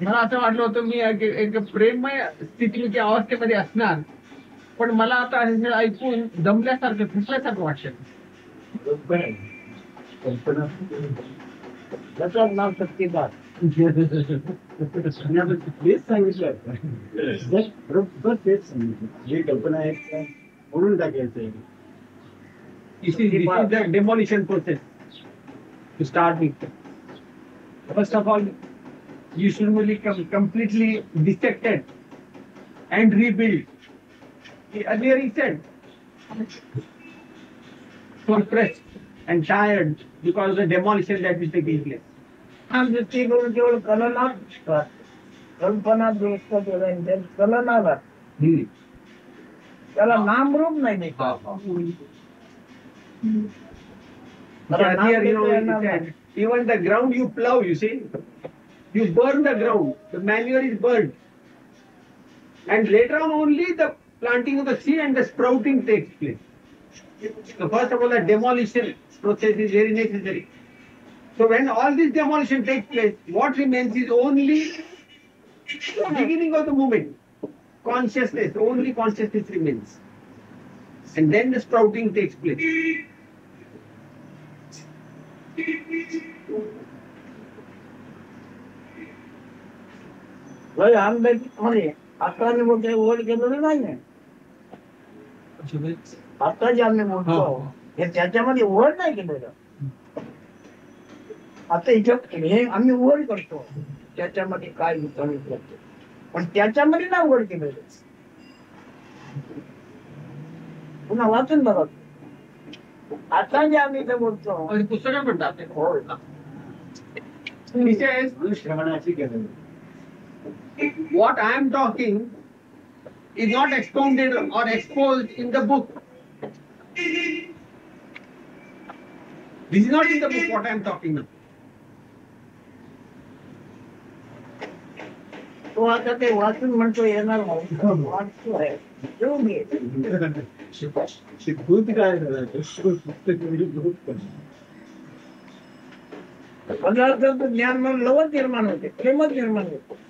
मला असं वाटलं होतं मी एक प्रेममय स्थिती अवस्थेमध्ये असणार पण मला आता हे ऐकून दमल्यासारखं थकल्यासारखं वाटतं. त्याचं नाव शक्तिपात. तेच सांगितलं बरोबर तेच सांगितलं जी कल्पना आहे त्या म्हणून टाकायचं. This is the demolition process to start with. First of all, you should really completely dissected and rebuild. Earlier he said, suppressed and tired because of the demolition that is taking place. हा दृष्टी करून केवळ कल्पना दुरुस्त केलं कलनाला त्याला नामरूप नाही Earlier, he said, even the ground you plow, you see, you burn the ground, the manure is burned, And later on only the planting of the seed and the sprouting takes place. So first of all, the demolition process is very necessary. So when all this demolition takes place, what remains is only the beginning of the movement. Consciousness, only consciousness remains. And then the sprouting takes place. आंब्यामध्ये आता आम्ही मोठे वर केलेलं नाही आता जे आम्ही बोलतो हे त्याच्यामध्ये वर नाही केलेलं आता इथं हे आम्ही वर करतो त्याच्यामध्ये काय विचार करतो पण त्याच्यामध्ये ना वर केलेलं पुन्हा वाचून बघा आता जे आम्ही इथं बोलतो आणि पुस्तकात म्हणतात हो He says, श्रवणाची गरज what I am talking is not expounded or exposed in the book. This is not in the book what I am talking now. तो आता ते वाचून म्हणतो येणार नाही वाचतोय ठेवून घे शिकून काय करायचं पुस्तक म्हणजे बहुत कमी. पदार्थाचं ज्ञान म्हणून लवच निर्माण होते प्रेमच निर्माण होते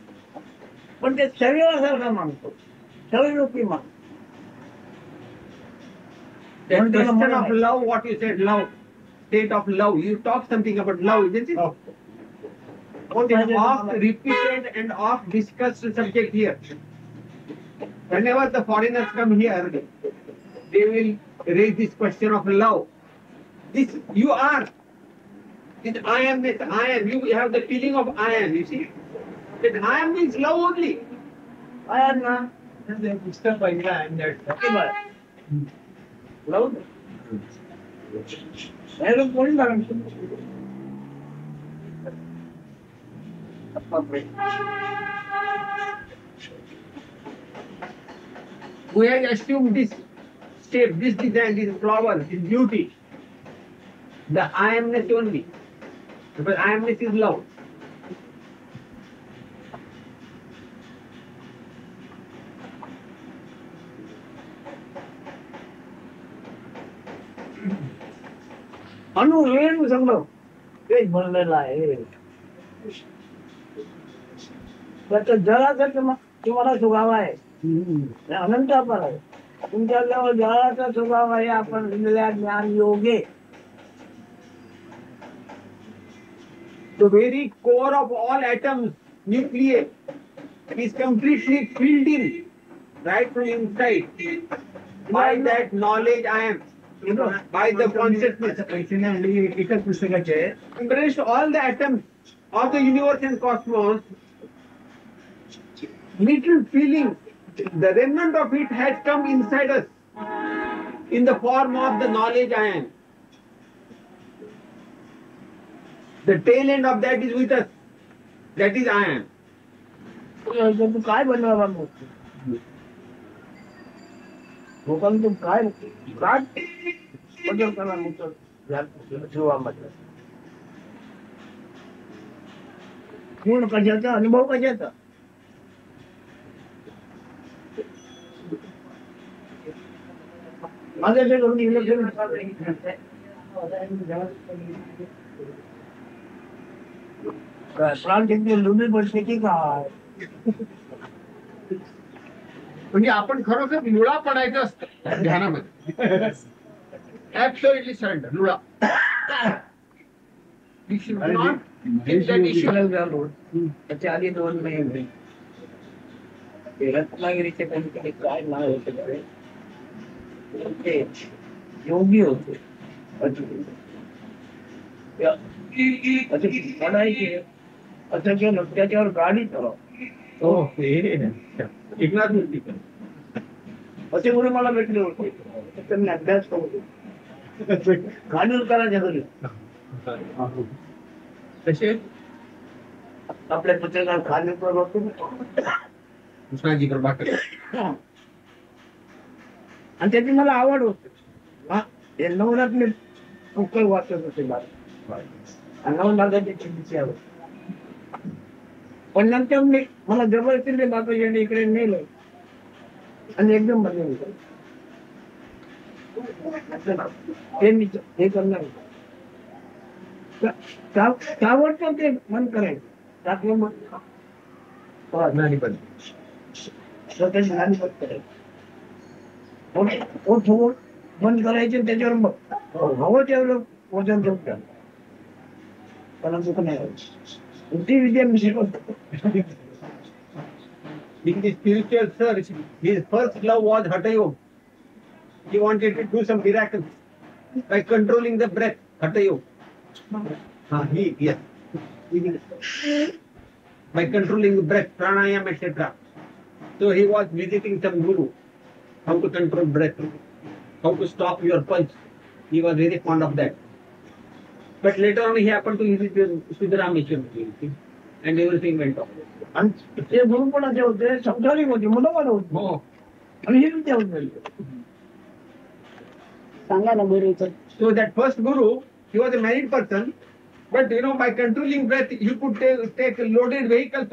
पण ते शरीरासारखा मानतो शरीररूपी मानतो The question of love, what you said, love, state of love. You talk something about love, isn't it? It is oft repeated and oft discussed subject here. Whenever the foreigners come here, they will raise this question of love. This you are. This I am. This I am. You have the feeling of I am. You see, that I am means love only. काय ना ते पुस्तक पाहिजे आणि love कोणी लागून We have assumed this shape, this design, this flower, this beauty. The I amness only. Because I amness is love. अनु वेळ समजा तेच बनलेला आहे त्याचं जळाचं तुम्हाला स्वभाव आहे अनंत आपण आहे तुमच्याजवळ जळाचा स्वभाव आहे आपण दिलेल्या ज्ञान योगे The very core of all atoms, nuclei, is completely filled in, right from inside, by that knowledge I am, by the consciousness. एकच पुस्तकाचे Embraced all the atoms of the universe and cosmos, little feeling, the remnant of it has come inside us in the form of the knowledge I am. The tail end of that is with us. That is I am. तू काय बनवायला लोकांना तू काय बदल करा जीवामध्ये गुण कशाचा अनुभव कशाचा माझ्या ते करून इलेक्शन प्राण किती लुबी पडते की काय म्हणजे आपण खरोखर लुळा पडायचं असतं ध्यानामध्ये ऍब्सोल्युटली सरेंडर लुळा We should not think that issue. त्याच्या आधी 2 महिने ते रत्नागिरीचे कोणीतरी काय नाव होते ते योगी होते म्हणायचे असं केलं त्याच्यावर गाडी चालव एकनाथ मूर्ती असे गुरु मला भेटले होते त्यांनी अभ्यास करू गाडीवर करायच्या घरी तसे आपल्या पत्रकार खालीवर होतो कृष्णाजी प्रभाकर आणि त्याची मला आवड होती हे नवरात्री पुष्कळ वाचत होते नवनाथाची चिंतेची आवड पण नंतर मला जबरदस्तीने बाबाजीने इकडे नेलं आणि एकदम बंद होतं. हे करणार ताबडतोब ते बंद करायचं. टाकलं मग नाही पण स्वतःची हानी बंद करायची. ओठ बंद करायचे आणि त्याच्यावर मग हवं तेवढं वजन ठेवतात. परंतु का नाही ती विद्या मी शिकवतो. in the spiritual search, his first love was Hatha Yoga. He wanted to do some miracles by controlling the breath. Hatha Yoga. Yes. By controlling the breath, pranayama, etc. So he was visiting some guru, how to control breath, how to stop your pulse. He was very fond of that. But later on he happened to visit Siddharameshwar and everything went off. आणि ते गुरुपणाचे होते, संसारिक होते, मुलं होते. Oh. आणि हे विद्या होते. सांगा ना गुरुचं. So that first guru, he was a married person, but by controlling breath, he could take loaded vehicles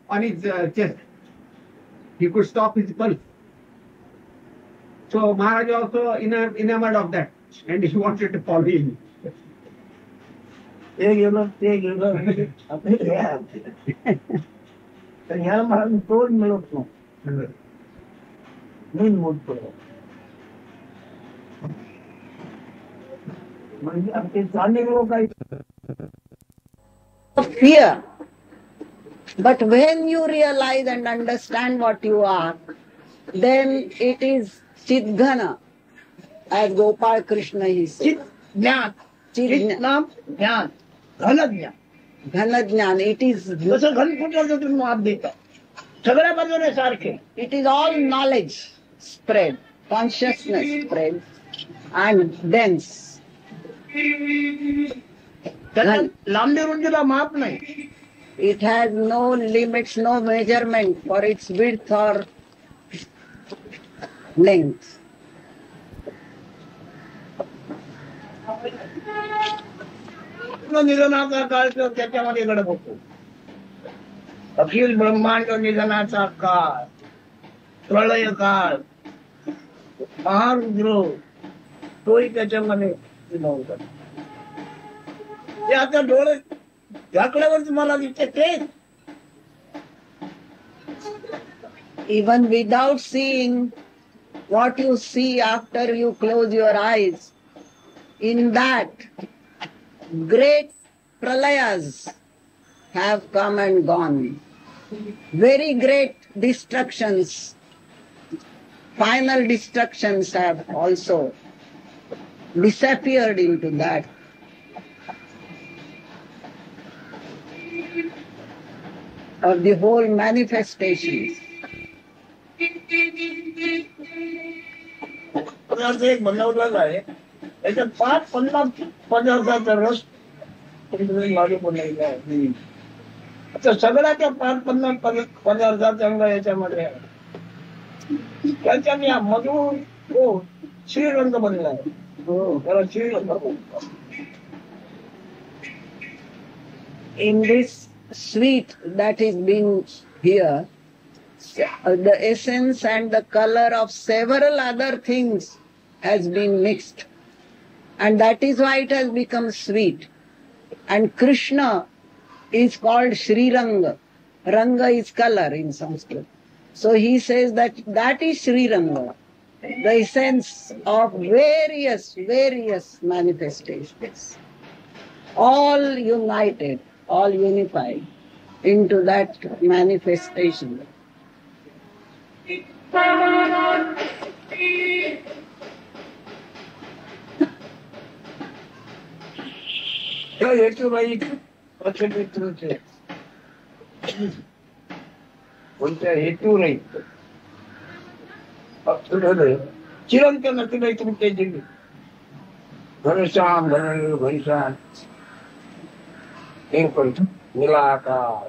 on his chest. He could stop his pulse. So Maharaj also enamored of that, and he wanted to follow him. ते गेलं ते गेलं आता हे घ्या. तर ह्या महाराज तोड मिळत नाही. मी मोडतो म्हणजे आमचे चांगले लोक आहेत. Fear. But when you realize and understand what you are, then it is Chidghana. As Gopal Krishna he said. चित ज्ञान चित नाम ज्ञान घन ज्ञान. Ghanajnana. It is जसं घन फुटाचं तुम्ही हात देता सगळ्या बाजूने सारखे. it is all knowledge spread, consciousness spread and dense. त्याला लांबी रुंदीला माप नाही. It has no limits, no measurement for its width or length. निधनाचा काळ तर त्याच्यामध्ये घडत होतो. अखिल ब्रह्मांड निधनाचा काळ, प्रलय काळ, महारुद्र तोही त्याच्यामध्ये होता. ते आता डोळे झाकल्यावर तुम्हाला दिसते तेच. Even without seeing what you see after you close your eyes, in that great pralayas have come and gone. Very great destructions, final destructions have also disappeared into that. Of the whole manifestations. पदार्थ एक बनवलेला आहे त्याच्यात 5-50 पदार्थाचा रस लागू बनलेला आहे. आता सगळ्या त्या 5-50 पदार्थाचा अंग याच्यामध्ये आहे. त्याच्याने हा मधून श्रीरंग बनला आहे. त्याला श्रीरंग बोलतात. In this sweet that is being here, the essence and the color of several other things has been mixed. And that is why it has become sweet. And Krishna is called Sri Ranga. Ranga is color in Sanskrit. So he says that is Sri Ranga, the essence of various manifestations, all united, all unified into that manifestation. त्या हेतूबाई प्रचलित कोणत्या हेतू नाही चिरंतन तुला तुमच्या जिल्हे घनश्याम घनश्याम निराकार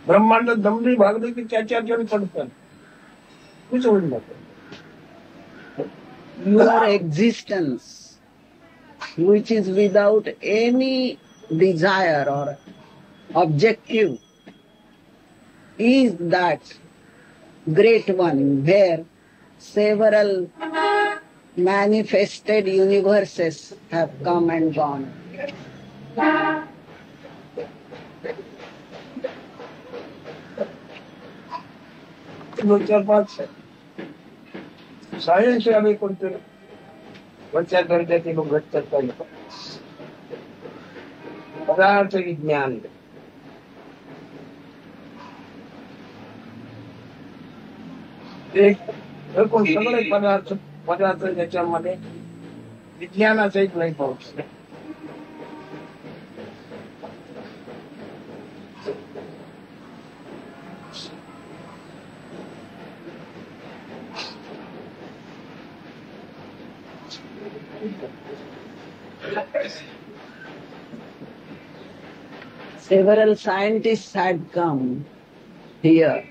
ब्रह्मांड दमडी भागले की त्याच्या जण पडतात. कुछ होईल नको. Your existence, which is without any desire or objective, is that great one, where several manifested universes have come and gone. दोन चार पाच सायन्स आम्ही कोणते वरच्या दर्जाचे लोक घट करता पदार्थ विज्ञान एक एकूण सगळे पदार्थ पदार्थ ज्याच्यामध्ये विज्ञानाचा एक नाही पाऊस Several scientists had come here.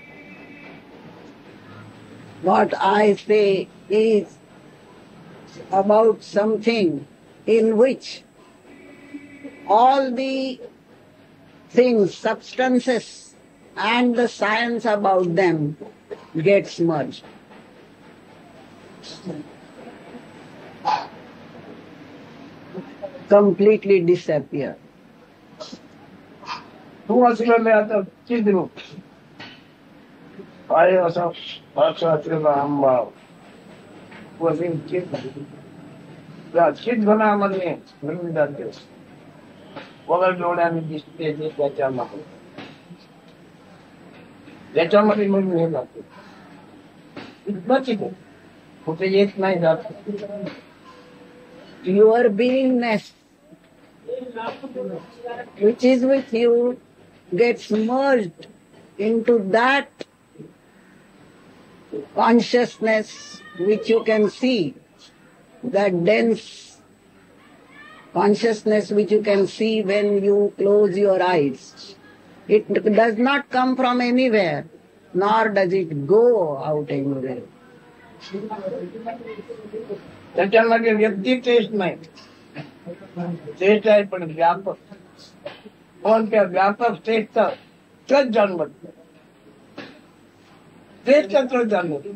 What I say is about something in which all the things, substances, and the science about them gets merged. Completely disappear. तू असलेले आता चिद्रूप आहे असा भाषा असलेला आंबा वसीम चितघनामध्ये मिळून जाते वगैर डोळ्याने दिसते जे त्याच्यामध्ये मिळून हे जाते इतकंच आहे. कुठे येत नाही जात Your beingness, which is with you, gets merged into that consciousness which you can see, that dense consciousness which you can see when you close your eyes. It does not come from anywhere, nor does it go out anywhere. त्याच्यामध्ये व्यक्ती test नाही test आहे पण व्यापक पण त्या व्यापक टेस्टचा तच जाणवत टेस्टचा तच जाणवत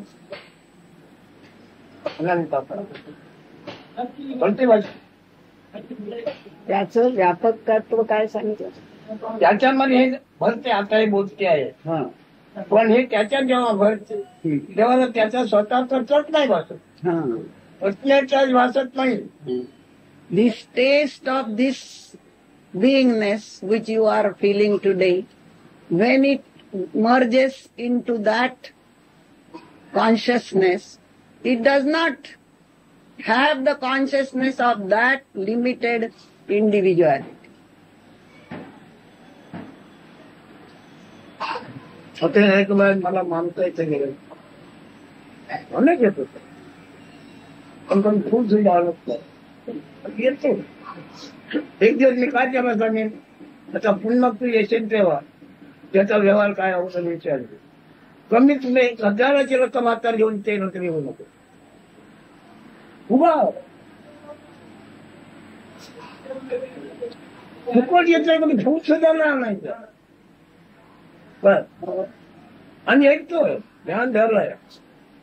त्याचं व्यापकत्व काय सांगितलं? त्याच्यामध्ये हे भरते आता हे बोलते आहे हा. पण हे त्याच्यात जेव्हा भरते तेव्हा त्याचा स्वतःचा तच नाही भासत हा. असण्याचाच भासत नाही. This taste of this beingness which you are feeling today, when it merges into that consciousness, it does not have the consciousness of that limited individuality. होते एक वेळ मला मानता येतं गेलं अनेक येत होत पण खूप जुळलं येतो एक दिवस मी काय त्याला सांगेन आता पुन्हा तू येशील तेव्हा त्याचा व्यवहार काय होता विचार कमीत कमी 1000ची रक्कम हातात घेऊन ते नंतर येऊ नको उभा फुकट येतोय पण भूत सुद्धा नाही बर आणि ऐकतोय ध्यान धरलाय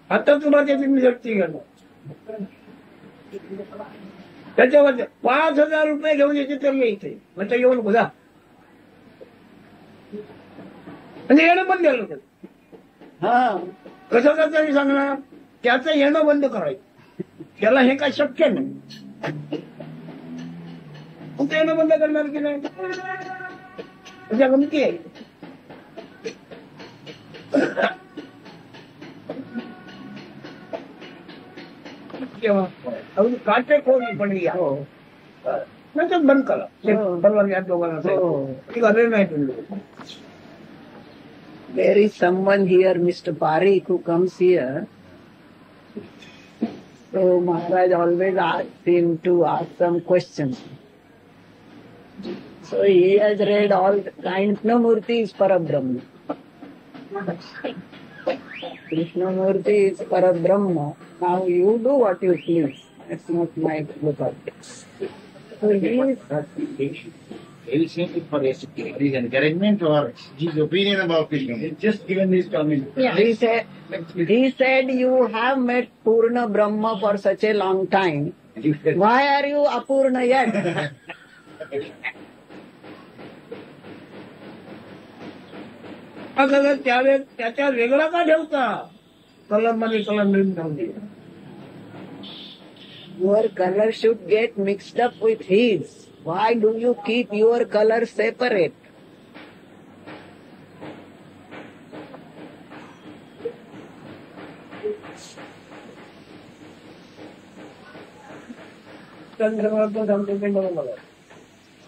आता तुला त्याची मी शक्ती घेणार त्याच्यावर 5000 रुपये घेऊन यायचे तर मी इथे म्हणजे येऊन बघा म्हणजे येणं बंद झालं हा. कसं कसं मी सांगणार त्याचं येणं बंद करायचं त्याला हे काय शक्य नाही मग ते येणं बंद करणार की नाही म्हणजे गमती आहे काटे खोली पण या नंतर बंद करा परवानगी या दोघांना घाले नाही तुम्ही There is someone here, Mr. Parikh, who comes here. So Maharaj always asks him to ask some questions. So he has read all the Krishnamurti is Parabrahma. Krishnamurti is Parabrahma. Now you do what you please. That's not my look at it. So he is He will say it for his encouragement or his opinion about it. Just given these comments. He said you have met Purna Brahma for such a long time. Why are you Apurna yet? असं त्यावेळेस त्याच्या वेगळा का ठेवता कलम मध्ये कलम ठेवते Your color should get mixed up with his. Why do you keep your color separate? Chandrakant सांगतो ते बरोबर आहे.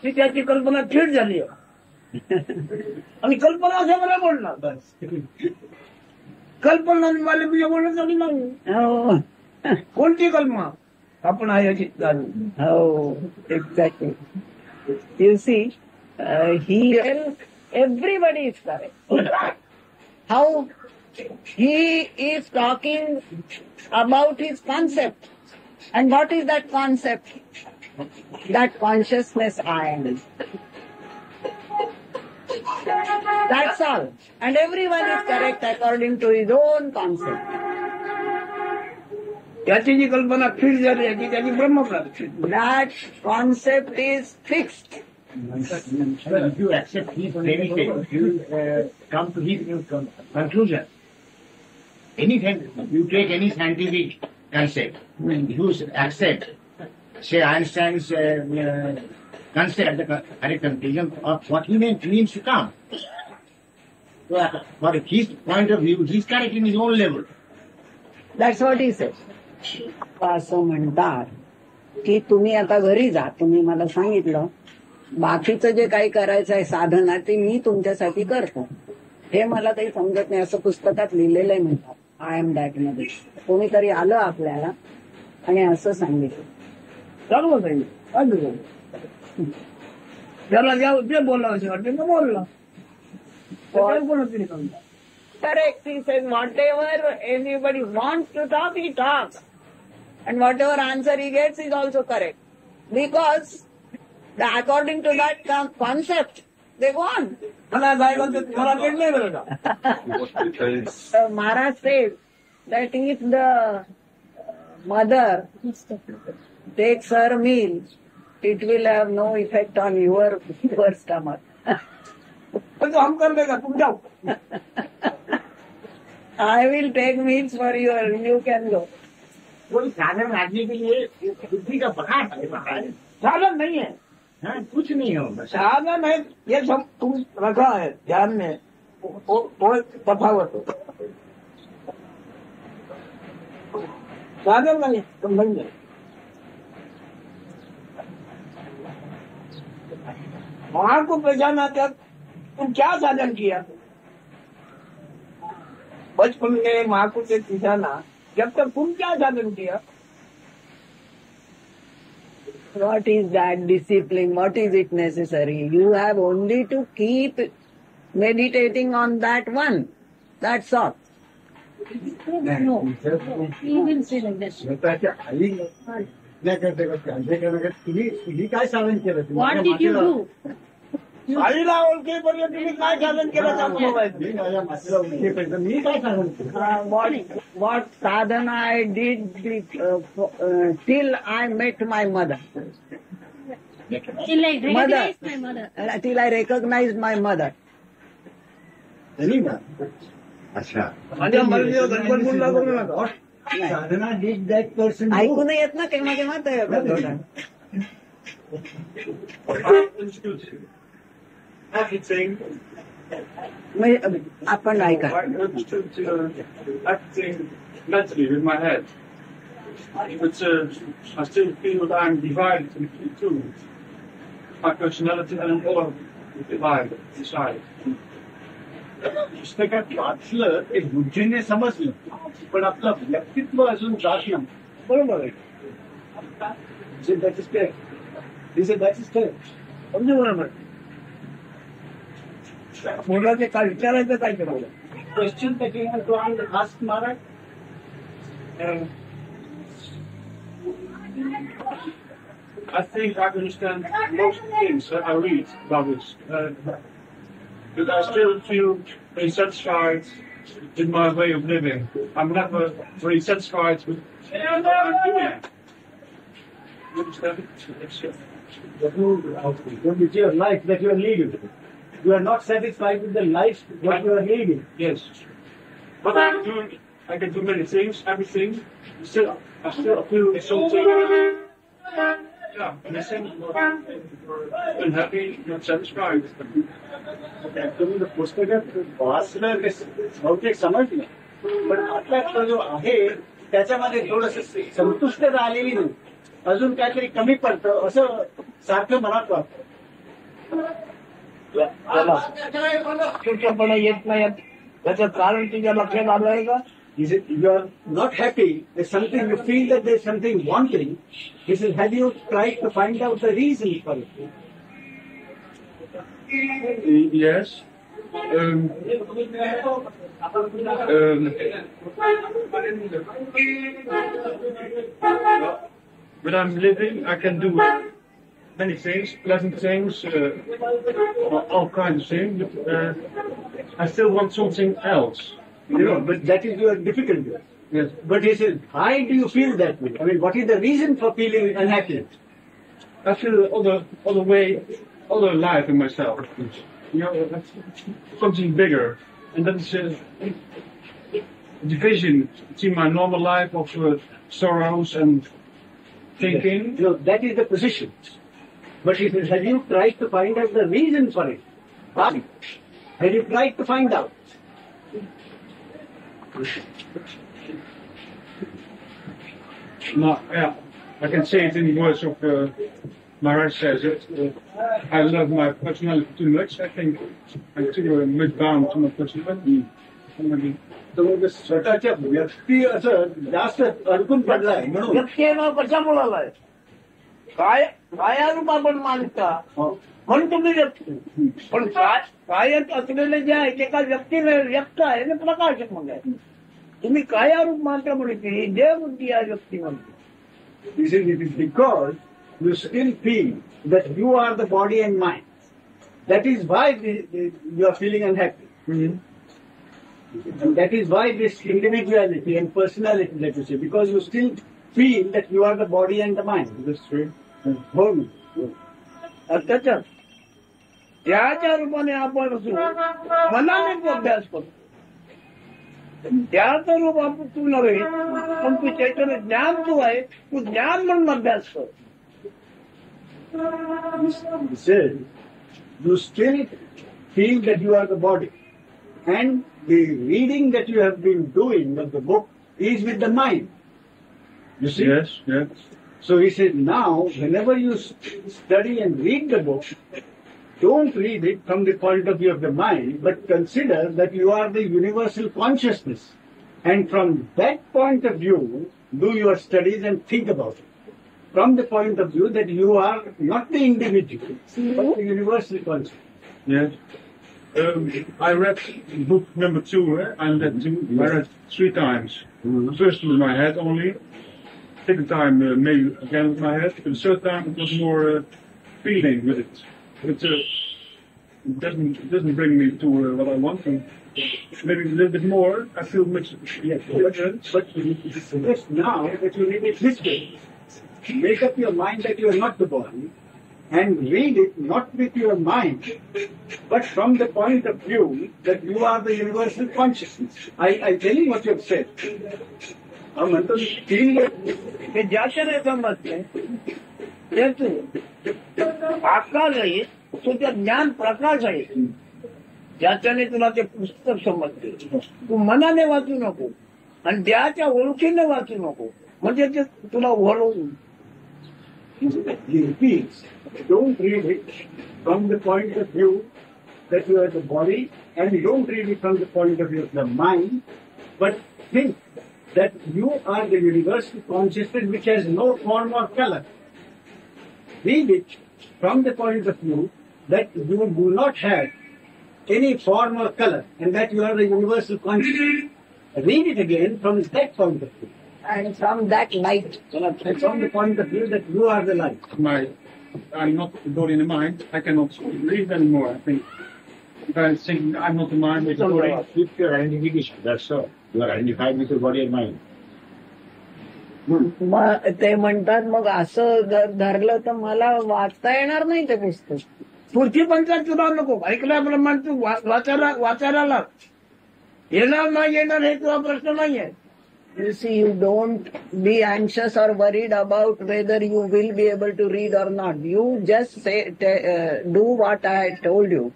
ती त्याची कल्पना थेट झाली आणि कल्पना असं मला बोलणार कल्पना मला तुझ्या बोलणं झाली नाही Oh, कोणती कल्पना आपण आहे याची जाणून oh, exactly. You see, everybody is correct. How he is talking about his concept. And what is that concept? That consciousness I am. That's all. And everyone is correct according to his own concept. त्याची जी कल्पना fit झाली आहे ती त्याची ब्रह्मप्राप्ती That concept is fixed. If you accept his premises, you come to his conclusion. Anything, you take any scientific concept, you accept, say Einstein's concept, the correct conclusion of what he means to come. But his point of view, he's correct in his own level. That's what he said. असं म्हणतात की तुम्ही आता घरी जा तुम्ही मला सांगितलं बाकीचं जे काही करायचं आहे साधना ते मी तुमच्यासाठी करतो हे मला काही समजत नाही असं पुस्तकात लिहिलेलं आहे म्हणतात आय एम दॅट मध्ये कोणीतरी आलं आपल्याला आणि असं सांगितलं चालू सांगितलं त्याला जे बोलावं वाटते तो बोलला कोणातरी समजा Correct. He says whatever anybody wants to talk, he talks. And whatever answer he gets is also correct. Because according to that concept, they go on. मला जायला मला ते नाही बरं का So Maharaj says that if the mother takes her meal, it will have no effect on your stomach. पण तो हम कर देगा तुम जाओ I will take meals for you can go. कोई साधन आदमी के लिए बुद्धि का प्रकाश है, साधन नहीं है हाँ, कुछ नहीं हो बस। साधन है ये सब तुम रखा है ध्यान में वो तफावत हो साधन नहीं तुम बन जाए वहां को पहचाना क्या तुम क्या साधन किया बचपन में माँ को पहचाना जब तक तुम क्या साधन किया What is that discipline? What is it necessary? You have only to keep meditating on that one. That's all. No. He will say like that. स्वतःच्या आई नाही करते तुम्ही काय साधन केलं What did you do? आईला ओळखेपर्यंत तुम्ही काय साधन केलं सांगतो माहिती माझ्या मातेला ओळखेपर्यंत मी काय साधन केलं What sadhana I did till I met my mother. Till I recognized my mother. Till I recognized my mother. तरी ना अच्छा, माझ्या मर्जीवर गणपत मुलगा करू नका साधना did that person do? ऐकू नाही येत ना केव्हा केव्हा ते Acting, म्हणजे आपण ऐका I understood acting mentally with my head. But I still feel that I'm divided into two. My personality and all of it divided inside. पुस्तकात वाचलं ते बुद्धीने समजलं पण आपलं व्यक्तित्व अजून जात नाही बरोबर आहे दॅट इज करेक्ट समजू बरोबर मुलाचे काय विचारायचं काय केलं question that you have to ask Maharaj. I think I understand most things that I read about this. But I still feel very satisfied in my way of living. I'm never very satisfied with what I'm doing. You understand? With your life that you are leading. You are not satisfied with the life that you are leading. Yes. But I can do many things, everything. I still feel something. Yeah, missing, unhappy, not satisfied. तुम्ही पुस्तकात वाचलं बहुतेक समजलं पण आपल्यातलं जो आहे त्याच्यामध्ये थोडस संतुष्टता आलेली नाही अजून काहीतरी कमी पडतं असं सारखं मनात वाटतं. सुखपणे येत नाही त्याचं कारण तुझ्या लक्षात आलंय का? Is it you are not happy? There's something you feel that there's something wanting. This is have you tried to find out the reason for it? Yes. When I'm living, I can do many things, pleasant things, all kinds of things. I still want something else. You know, but that is your difficulty. Yes. But he says, why do you feel that way? I mean, what is the reason for feeling unhappy? I feel other life in myself. You know, something bigger. And that is division between my normal life of sorrows and thinking. You know, that is the position. But he says, have you tried to find out the reason for it? Why? Have you tried to find out? No, yeah, I can say it in the words of Maharaj says it. I love my personality too much. I think I'm too much bound to my personality. तर स्वतःच्या व्यक्ती असं जास्त अडकून पडलाय म्हणून व्यक्ती नाव कशामुळे आलाय? कायारूप आपण मानता म्हणून तुम्ही व्यक्ती पण कायच असलेले जे आहे ते का व्यक्ती व्यक्त आहे ना प्रकाशक म्हणजे तुम्ही कायारूप मानता म्हणते देव बुद्धी आहे व्यक्ती म्हणते. It is because you still feel that you are the body and mind. That is why you are feeling unhappy. Mm-hmm. And that is why this individuality and personality that you say, because you still feel that you are the body and the mind. That's true. Whole. त्याच्यात त्याच्या रूपाने आपण असू मनाने तो अभ्यास करतो. त्याचं रूप आपण तू नव्हे पण तू चैतन्य ज्ञान तू आहे तू ज्ञान म्हणून अभ्यास कर. He said, you still feel that you are the body. And the reading that you have been doing of the book is with the mind. You see? Yes, yes. So he said, now, whenever you study and read the book, don't read it from the point of view of the mind, but consider that you are the universal consciousness. And from that point of view, do your studies and think about it. From the point of view that you are not the individual, but the universal consciousness. Yes. I read book number 2. I read 3 times. Mm-hmm. First with my head only. Second time maybe again with my head. The third time it was more feeling with it. It doesn't bring me to what I want to. Maybe a little bit more. I feel much different. But just now that you read it this way, make up your mind that you are not the body and read it not with your mind, but from the point of view that you are the universal consciousness. I tell you what you have said. म्हणतो हे ज्याच्याने समजते तेच आकाश आहे तो त्या ज्ञान प्रकाश आहे ज्याच्याने तुला ते पुस्तक समजते. तू मनाने वाचू नको आणि त्याच्या ओळखीने वाचू नको म्हणजे ते तुला वळवून. He repeats, don't read it from the point of view that you are the body, and don't read it from the point of view of the mind, but think that you are the universal consciousness which has no form or color. Read it from the point of view that you do not have any form or color, and that you are the universal consciousness. Read it again from that point of view. And from that light, From the point of view that you are the light. I'm not the body and the mind. I cannot breathe anymore. I think if I think I'm not the mind, it's the body. Keep your identification, that's all. You are identified with your body and mind. मग ते म्हणतात मग असं जर धरलं तर मला वाचता येणार नाही ते पुस्तक. पुढची पंचायत तुला नको, ऐकल्याप्रमाणे तू वाचायला लाग. येणार नाही येणार हे तुझा प्रश्न नाहीये. You see, you don't be anxious or worried about whether you will be able to read or not. You just do what I told you,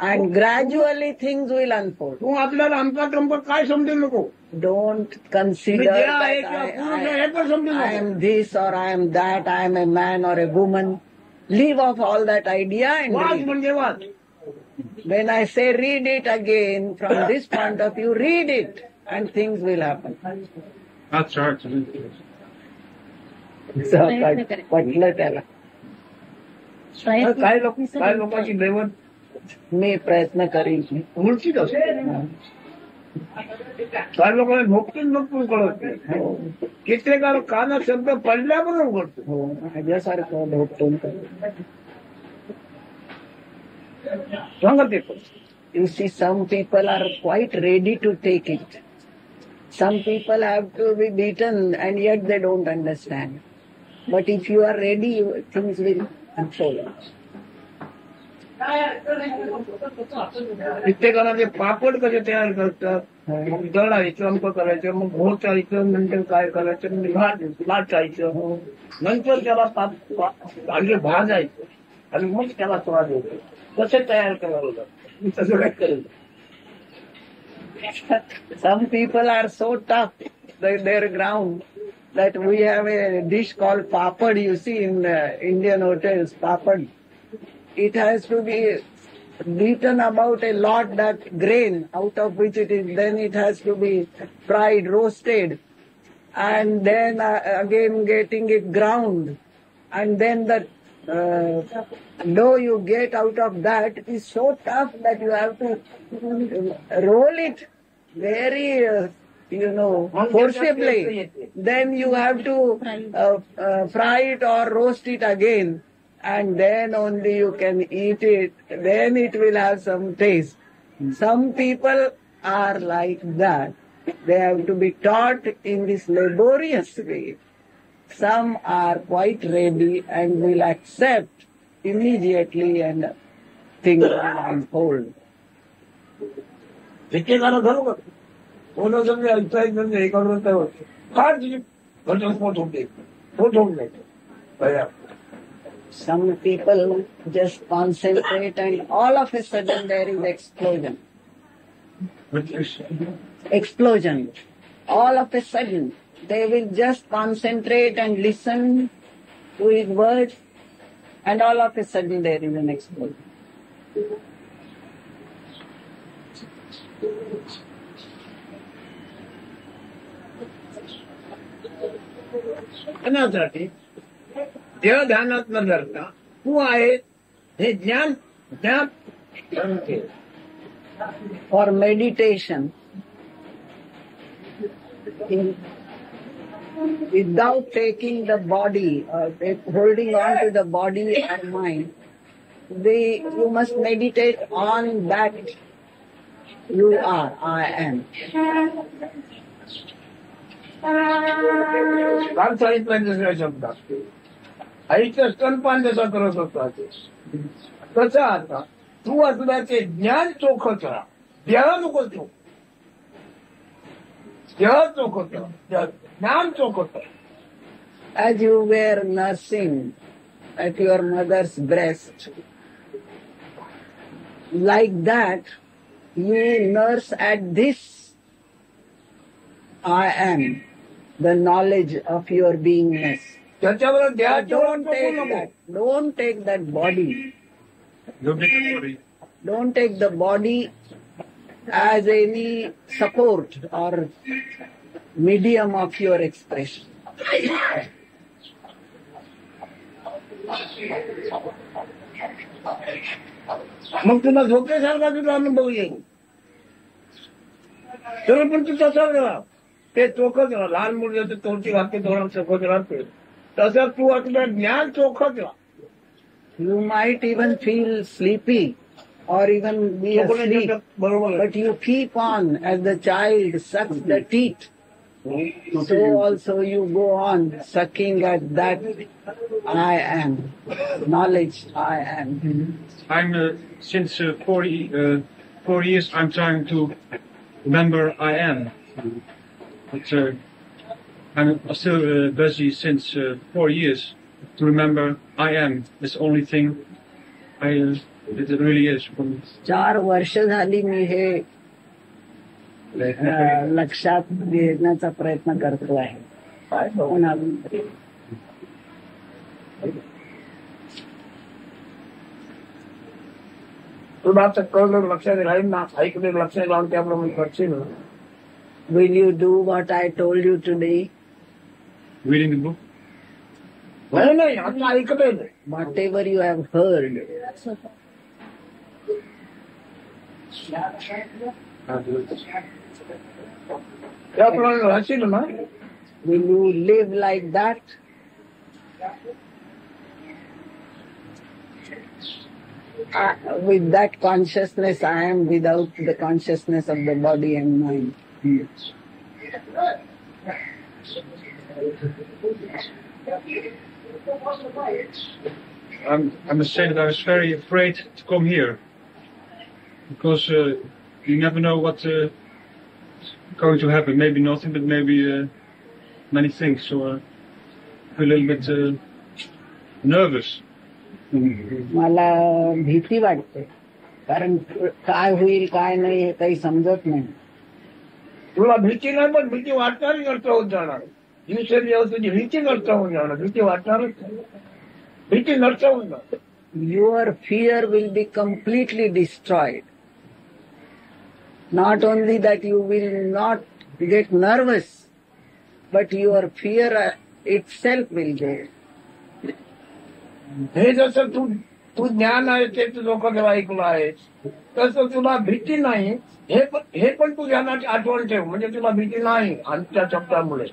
and gradually things will unfold. तू आपल्याला आमचा टंप काय समजू नको. Don't consider जे that आहे किंवा पुरुष आहे हे पण समजू I नको. am this or I am that, I am a man or a woman. Leave off all that idea and watch read. म्हणजे watch. When I say read it again, from this point of view, read it and things will happen. That's right. पटलं त्याला. काय लोकांची level मी प्रयत्न करीन. उलटीच असते. काही लोकांना झोपतून कळत नाही. कित्येकाला कानात शब्द पडल्याबरोबर उघडतो. हो, माझ्यासारखं भेटून सांगा ते पण. You see, some people are quite ready to take it. Some people have to be beaten and yet they don't understand. But if you are ready, things will unfold. कित्येकाला ते पापड कसे तयार करतात, मग दळायचं, अंक करायचं, मग घोटायचं, नंतर काय करायचं, मग लाटायचं, नंतर त्याला भांडे भाजायचं आणि मग त्याला स्वाद येतो. कसे तयार करावं लागतं, मी तसं काय करेल. Some people are so tough, their ground, that we have a dish called papad, you see, in Indian hotels, papad. It has to be beaten about a lot, that grain out of which it is, then it has to be fried, roasted, and then again getting it ground, and then the dough you get out of that is so tough that you have to roll it very, forcibly. Then you have to fry it or roast it again, and then only you can eat it. Then it will have some taste. Some people are like that. They have to be taught in this laborious way. Some are quite ready and will accept immediately, and things will unfold. कित्येकाला घालू का कोण समजे ऐकायचं हे करून फार तुझी घटन pot होऊन जायचं. Some people just concentrate and all of a sudden there is explosion. Explosion. All of a sudden. They will just concentrate and listen to his words, and all of a sudden there is an explosion. ध्यानासाठी देव ध्यानात न धरता तू आहे हे ज्ञान For meditation, without taking the body, holding on to the body and mind, you must meditate on that you are, I am. काल सांगितलं दुसऱ्या शब्दात आईचं स्तनपान जसं करत होता तसं आता तू असल्याचे ज्ञान चोखत राहा. देह नको चोख, देह चोखत राहा, ज्ञान चोखत राहा. As you were nursing at your mother's breast, like that, you nurse at this I am, the knowledge of your beingness. त्याच्याबरोबर देहाची ओळख Don't नको take नको. that. Don't take that body. Body. Don't take the body as any support or medium of your expression. मग तुला झोपेसारखा तुझा अनुभव येईल. तर पण तू तसा राहा. ते चोखच राहा. लहान मुलं तोंडची घालते थोडं चोखच राहते. तसं तू आपलं ज्ञान चोखच राहा. You might even feel sleepy or even be asleep, बरोबर आहे. but you keep on as the child sucks the teeth. So also you go on sucking at that I am, knowledge I am. I'm since 4 years I'm trying to remember I am. But I'm still busy since 4 years to remember I am. It's the only thing it really is for me. 4 वर्ष झाली मी हे लक्षात घेण्याचा प्रयत्न करतो आहे. पण अजून तुला आता कळलं लक्षात राहील ना, ऐकलं लक्षात राहून त्याप्रमाणे करशील. will you do what I told you today? Reading the book. नाही नाही, आता ऐकलंय. Whatever you have heard, त्याप्रमाणे राहशील ना. will you live like that? With that consciousness, I am without the consciousness of the body and mind. I must say that I was very afraid to come here because you never know what's going to happen. Maybe nothing, but maybe many things. So I feel a little bit nervous. मला भीती वाटते, कारण काय होईल काय नाही हे काही समजत नाही. तुला भीती नाही, पण भीती वाटणारी नष्ट होत जाणार. दिवसेंदिवस तुझी भीती नष्ट होऊन जाणार. भीती वाटणारच नाही. भीती नष्ट होऊन जाणार. Your fear will be completely destroyed. Not only that you will not get nervous, but your fear itself will go. हे जसं तू ज्ञान आहे ते तू लोकांना ऐकलं आहे, तसं तुला भीती नाही. हे पण तू ज्ञानाची आठवण ठेव, म्हणजे तुला भीती नाही आजच्या शब्दामुळे.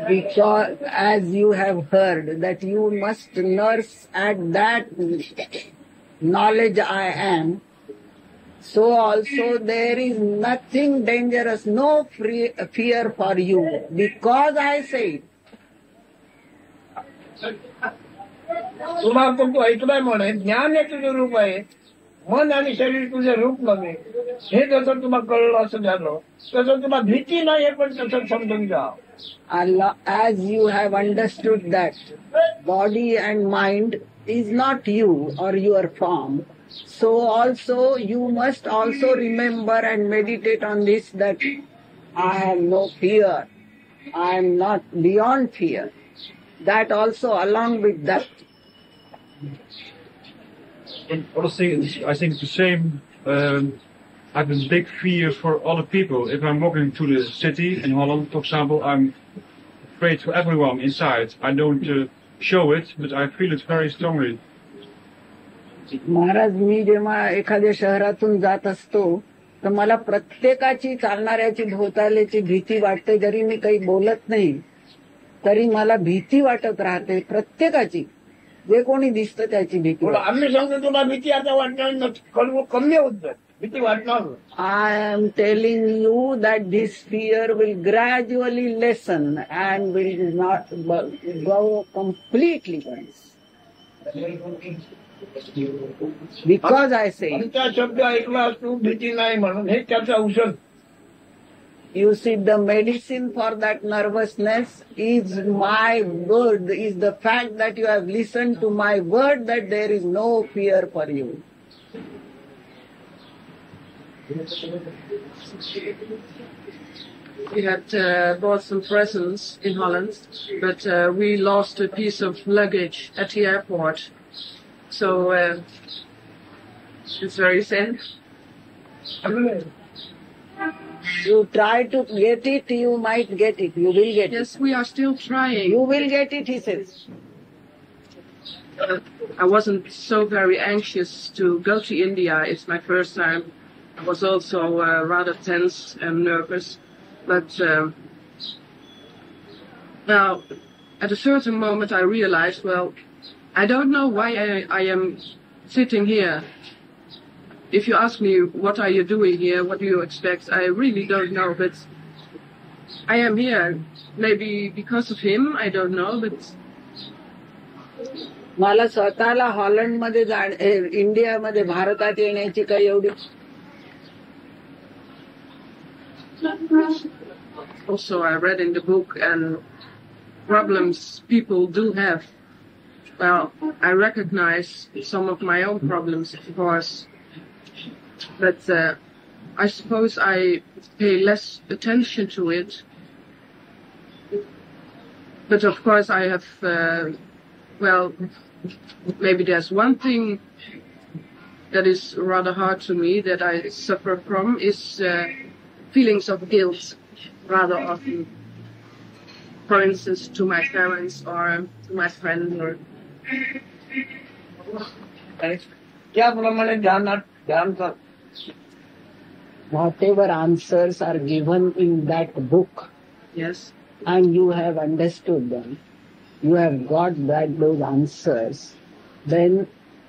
Because as you have heard that you must nurse at that knowledge I am, so also there is nothing dangerous, no fear for you, because I say it. तुला पण तू ऐकलंय म्हणे, ज्ञान हे तुझं रूप आहे, मन आणि शरीर तुझे रूप नव्हे. हे जसं तुला कळलं असं झालं, तसं तुला भीती नाही हे पण तसं समजून जा. As you have understood that body and mind is not you or your form, so also you must also remember and meditate on this, that I have no fear, I am not beyond fear. That also along with that. Honestly, I think it's the same. I have a big fear for other people. If I'm walking to the city in Holland, for example, I'm afraid for everyone inside. I don't show it, but I feel it very strongly. महाराज, मी जेव्हा एखाद्या शहरातून जात असतो तर मला प्रत्येकाची, चालणाऱ्याची, भोवताल्याची भीती वाटते. जरी मी काही बोलत नाही तरी मला भीती वाटत राहते. प्रत्येकाची, जे कोणी दिसतं त्याची भीती. तुला आम्ही सांगतो तुला भीती आता वाटणार कमी होत जात. भीती वाटणार. I am telling you that this fear will gradually lessen and will not go completely. Because I say, आमचा शब्द ऐकला तू भीती नाही म्हणून, हे त्याचं औषध. you see, the medicine for that nervousness is my word, is the fact that you have listened to my word that there is no fear for you. We had bought some presents in Holland, but we lost a piece of luggage at the airport. So it's very sad. You try to get it, you might get it, you will get Yes, it. we are still trying. You will get it, he says. I wasn't so very anxious to go to India. It's my first time. I was also rather tense and nervous. But well, at a certain moment I realized, well, I don't know why I am sitting here. If you ask me, what are you doing here? What do you expect? I really don't know, but I am here. Maybe because of him, I don't know, but मला स्वतःला हॉलंडमध्ये इंडियामध्ये भारतात येण्याची काही एवढी also I read in the book and problems people do have. Well, I recognize some of my own problems, of course, but I suppose I pay less attention to it. But of course I have, well, maybe there's one thing that is rather hard to me that I suffer from is feelings of guilt rather often. For instance, to my parents or to my friends or त्याप्रमाणे ध्यान कर. whatever answers are given in that book yes. and you have understood them, you have got those answers, then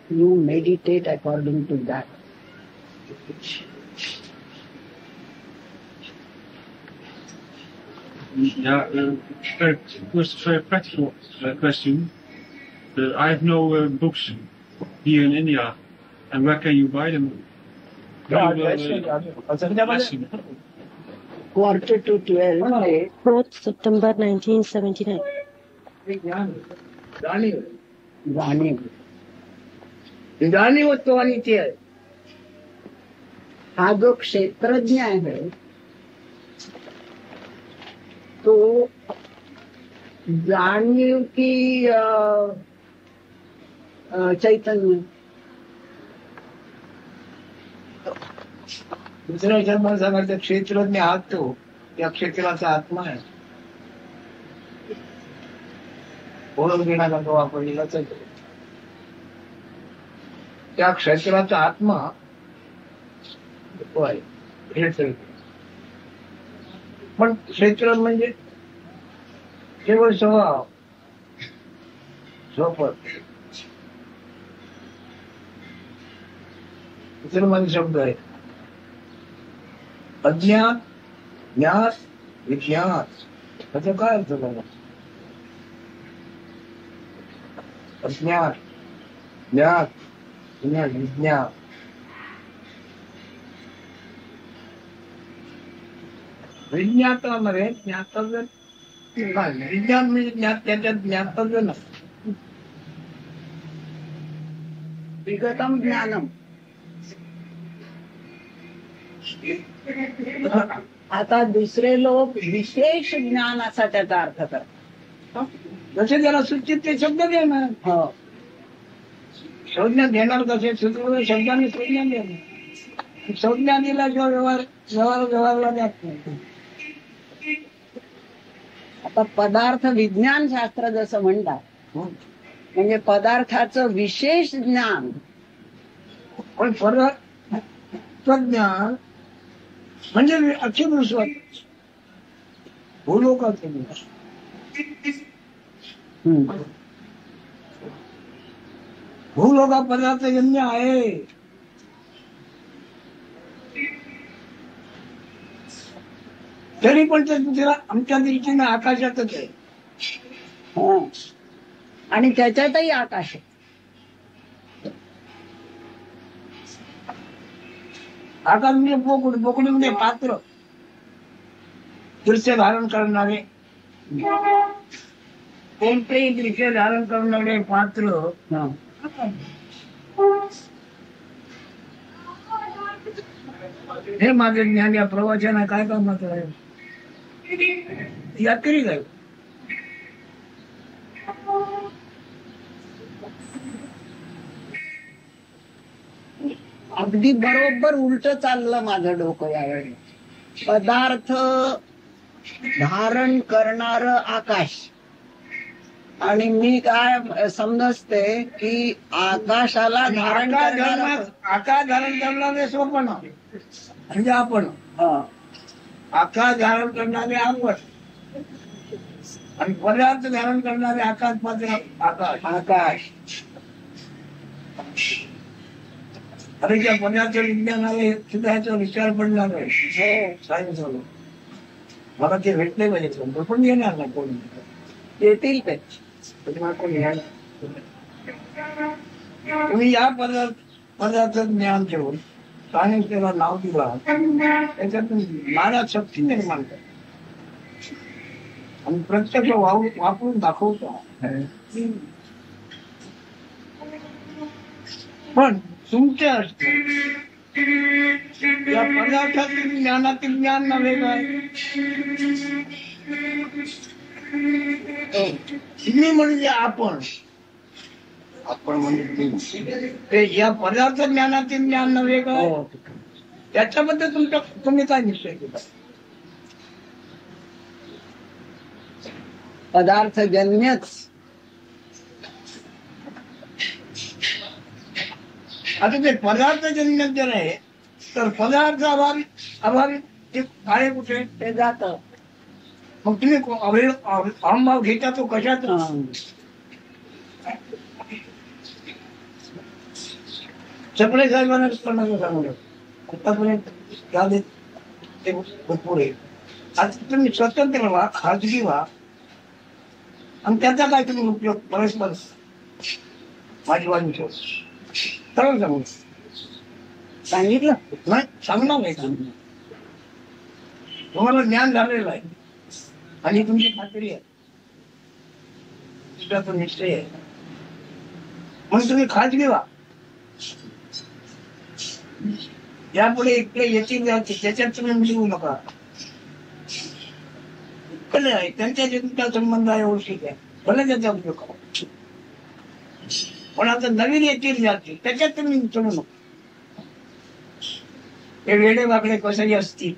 you meditate according to that. Yeah, first, very practical question. I have no books here in India, and where can you buy them? Lesson. 11:45. 4th September 1979. जाणीव जाणीव. जाणीवत्व आणि ते आहे. हा जो क्षेत्रज्ञ आहे तो जाणीव की चैतन्य. दुसऱ्या शब्दात सांगायचं क्षेत्रज्ञ आहात तो, या क्षेत्राचा आत्मा आहे. ओळख घेण्याचा तो वापरलेलाच आहे. त्या क्षेत्राचा आत्मा तो आहे क्षेत्र. पण क्षेत्र म्हणजे केवळ स्वभाव स्वपद. दुसरं माझे शब्द आहे अज्ञात ज्ञात विज्ञात. त्याचा काय अर्थ झाला? अज्ञात ज्ञात विज्ञान. विज्ञातामध्ये ज्ञातव्य काय? विज्ञान म्हणजे ज्ञात, त्याच्यात ज्ञातव्य नसतं. विगतम ज्ञानम. आता दुसरे लोक विशेष ज्ञान असा त्याचा अर्थ करतात. जसे त्याला सूचित ते शब्द देणार. हो. संज्ञा देणार कसे? सूत्र शब्दाने संज्ञा देणार. संज्ञा दिला किंवा व्यवहारला जात नाही. आता पदार्थ विज्ञान शास्त्र जसं म्हणतात म्हणजे पदार्थाचं विशेष ज्ञान. पण ज्ञान म्हणजे अखिल विश्वात भूलोकाचं ज्ञान. भूलोका पदार्थ जन्य आहे. तरी पण ते दुसरा आमच्या दृष्टीने आकाशातच आहे. हो. आणि त्याच्यातही आकाश आहे. आकाश म्हणजे पोकळी. पोकळी म्हणजे पात्र, दृश्य धारण करणारे. कोणतेही दृश्य धारण करणारे पात्र. हे माझे ज्ञान या प्रवचन काय कामाचं आहे? यात्री काय अगदी बरोबर उलट चाललं माझं डोकं यावेळी. पदार्थ धारण करणार आकाश आणि मी काय समजते की आकाशाला धारण करणार आकाश धारण करणारे स्वप्न म्हणजे आपण. आकाश धारण करणारे आपण आणि पदार्थ धारण करणारे आकाश पात्र आकाश. आकाश. अरे त्या पदार्थ विज्ञानाला सुद्धा याचा विचार पडला नाही. हो. सायन्स वाला मला ते भेटले पाहिजे पण येणार नाही कोणी. येतील ते. तुम्ही या पदार्थ ज्ञान ठेवून सायन्स त्याला नाव दिला त्याच्यातून महाराज शक्ती निर्माण करतात आणि प्रत्यक्ष वापरून दाखवता. पण तुमच्या असते या पदार्थातील ज्ञानातील ज्ञान नव्हे काय. तुम्ही म्हणजे आपण म्हणजे ते या पदार्थ ज्ञानातील ज्ञान नव्हे काय. त्याच्याबद्दल तुम्ही काय निश्चय केला. पदार्थ जन्यच. आता ते पदार्थ जन्य जर आहे तर पदार्थ अभावी ते आहे कुठे ते जात. मग तुम्ही अहमभाव घेता तो कशात. चपळे साहेबांना सांगलं आतापर्यंत ते भरपूर आहे. आता तुम्ही स्वतंत्र व्हा खाजगी व्हा आणि त्याचा काय तुम्ही उपयोग परस्पर माझी वाणी सरळ सांगू सांगितलं नाही सांगणार नाही. तुम्हाला ज्ञान झालेलं आहे आणि तुमची खात्री आहे तुझा तो निश्चय आहे म्हणून तुम्ही खाजगी व्हा. यापुढे इकडे येतील त्याच्यात तुम्ही मिळवू नका. कले आहे त्यांच्या तुमचा संबंध आहे ओळखीत आहे भले त्याचा उपयोग करा. पण आता नवीन येतील जातील त्याच्यात तुम्ही मिसळू नका. हे वेडे वाकडे कसंही असतील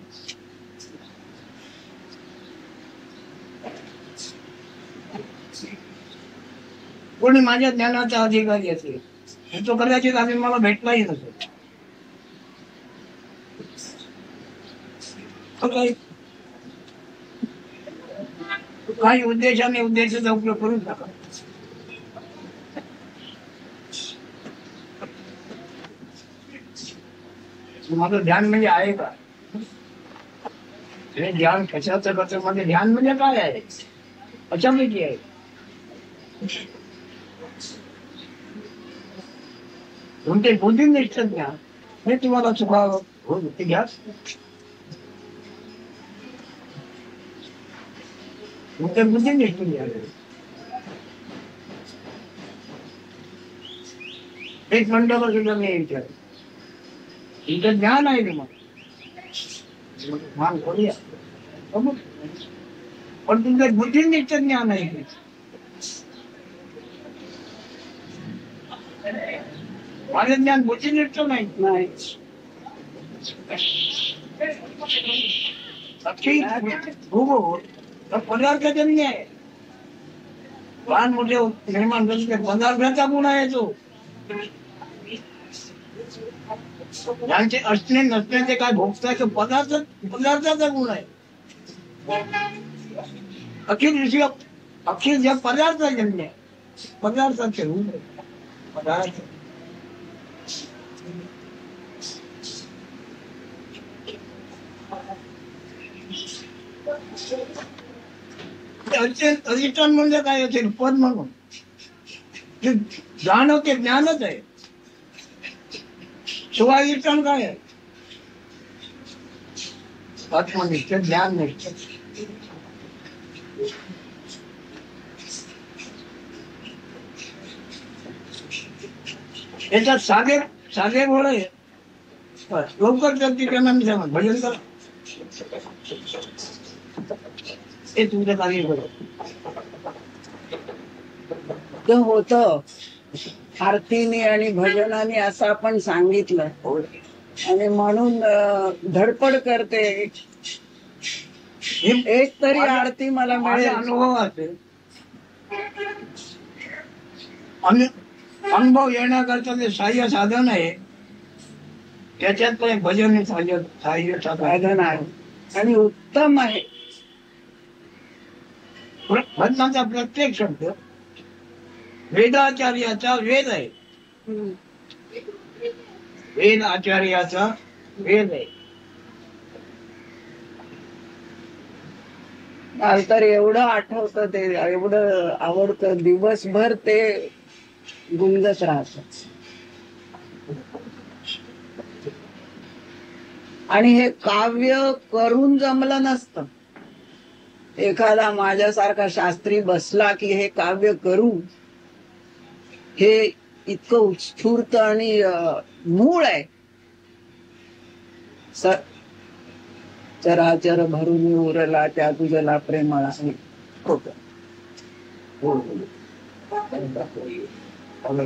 कोणी माझ्या ज्ञानाचा अधिकारी असेल तो कदाचित आम्ही मला भेटलाही नसेल. काही उद्देशाने उद्देशाचा उपयोग करून टाका. माझं ध्यान म्हणजे आहे का. हे ध्यान कशाचं कसं म्हणजे ध्यान म्हणजे काय आहे अशापैकी आहे. तुमचे बुद्धिनिष्ठ ज्ञान हे तुम्हाला चुकावं हो ते घ्या. तुमचे बुद्धिनिष्ठ ज्ञान एक मंडळ सुद्धा मी विचार तुमचं ज्ञान आहे तुम्हाला मान करूया पण तुमचं बुद्धिनिष्ठ ज्ञान आहे. माझं ज्ञान बुद्धिनिष्ठ नाही. पदार्थजन्य आहे. लहान मोठे निर्माण पदार्थाचा गुण आहे तो. ज्यांचे असणे नसण्याचे काय भोगताचे पदार्थाचा गुण आहे. अखिल जग पदार्थजन्य आहे. पदार्थाचे गुण आहे. पदार्थ अधिष्ठान म्हणजे काय असेल पद म्हणून जाणव ते ज्ञानच आहे. शिवाधिष्ठान काय आहे आत्मनिष्ठ ज्ञाननिष्ठ. याच्यात साधे घोड आहे लवकर जगती त्यांना मी सांग भजन करा ते तुमच्या कार्य ते होत आरतीने आणि भजनाने असं आपण सांगितलं आणि म्हणून धडपड करते एक तरी आरती मला मिळेल. अनुभव असेल अनुभव येण्याकरता ते सहाय्य साधन आहे त्याच्यात पण भजन सहाय्य साधन आहे. आणि उत्तम आहे. भजनाचा प्रत्येक शब्द वेदाचार्याचा वेद आहे. वेद आचार्याचा वेद आहे. मला तर एवढं आठवतं, ते एवढं आवडतं, दिवसभर ते गुंजत राहत. आणि हे काव्य करून जमलं नसतं. एखादा माझ्यासारखा शास्त्री बसला की हे काव्य करू, हे इतकं उत्स्फूर्त आणि मूळ आहे. चराचर भरून उरला त्या तुझला प्रेमळा. होत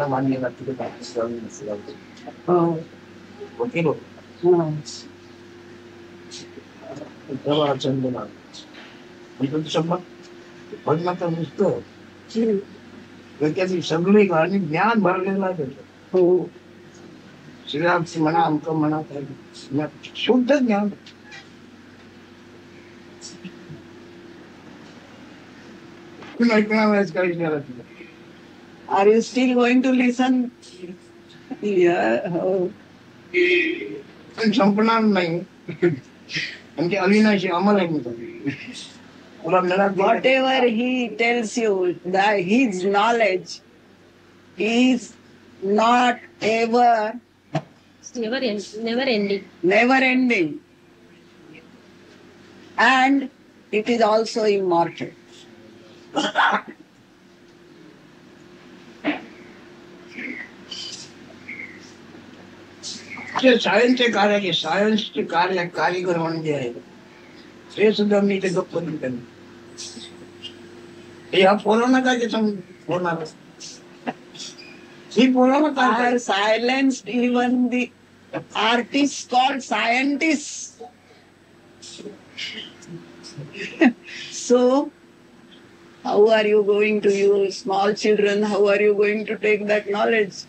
मान्य भजनाचं नुसतं त्याची सगळी आणि ज्ञान भरलेलं आहे. हो. श्रीरामची म्हणा, अंक म्हणा, शुद्ध ज्ञान. ऐकणार काही नाही. Are you still going to listen? Yeah. Oh. पण संपणार नाही. म्हणजे अविनाशी अमल आहे. Whatever he tells you, that his knowledge is not ever never ending. And it is also immortal. सायन्सचे कार्य, सायन्सचे कार्य कारीगर म्हणून जे आहे ते सुद्धा मी ते गप्प नाही. ह्या पोरांना काय ते होणार. ही पोरांना काय Are silenced even the artists called scientists. So, how are you going to use small children? How are you going to take that knowledge?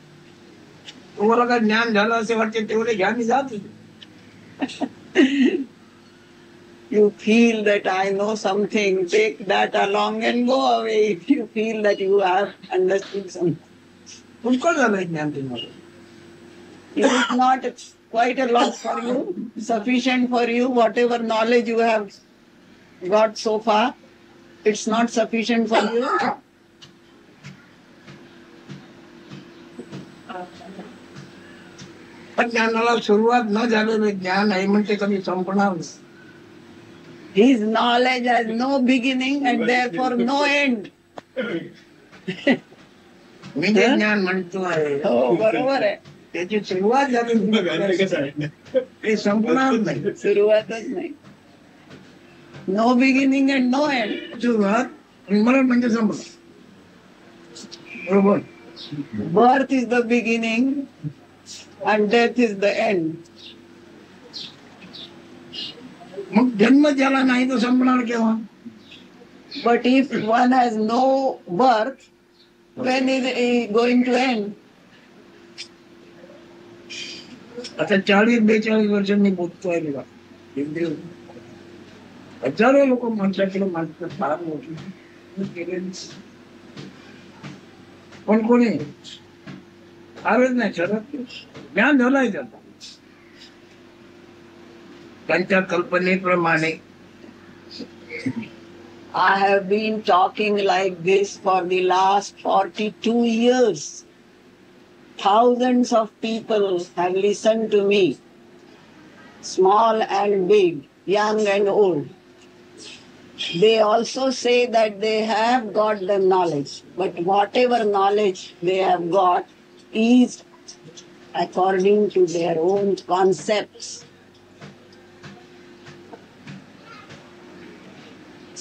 तुम्हाला काय ज्ञान झालं असे वाटते तेवढे घ्या मी जात. You feel that I know something, take that along and go away if you feel that you have understood something. पुष्कळ झालंय ज्ञान तुम्हाला. It is not quite a lot for you, sufficient for you, whatever knowledge you have got so far, it's not sufficient for you. पण ज्ञानाला सुरुवात न झालेलं ज्ञान आहे म्हणजे कधी संपणार नाही. His knowledge has no beginning and therefore no end. मी जे ज्ञान म्हणतो आहे हो, बरोबर आहे. त्याची सुरुवात झाली ते संपणार नाही. सुरुवातच नाही. No beginning and no end. सुरुवात मरण म्हणजे संपलं. बरोबर. Birth is the beginning and death is the end. मग जन्म ज्याला नाही तो संपणार केव्हा. But if one has no birth, when is he going to end? आता 40-42 वर्षांनी बोलतोय बघा. हजारो लोक माणसाकडे माणसं फार मोठी पण कोणी फारच नाही ठरत. ज्ञान झालंय त्याचा त्यांच्या कल्पनेप्रमाणे. I have been talking like this for the last 42 years. Thousands of people have listened to me, small and big, young and old. They also say that they have got the knowledge, but whatever knowledge they have got is according to their own concepts.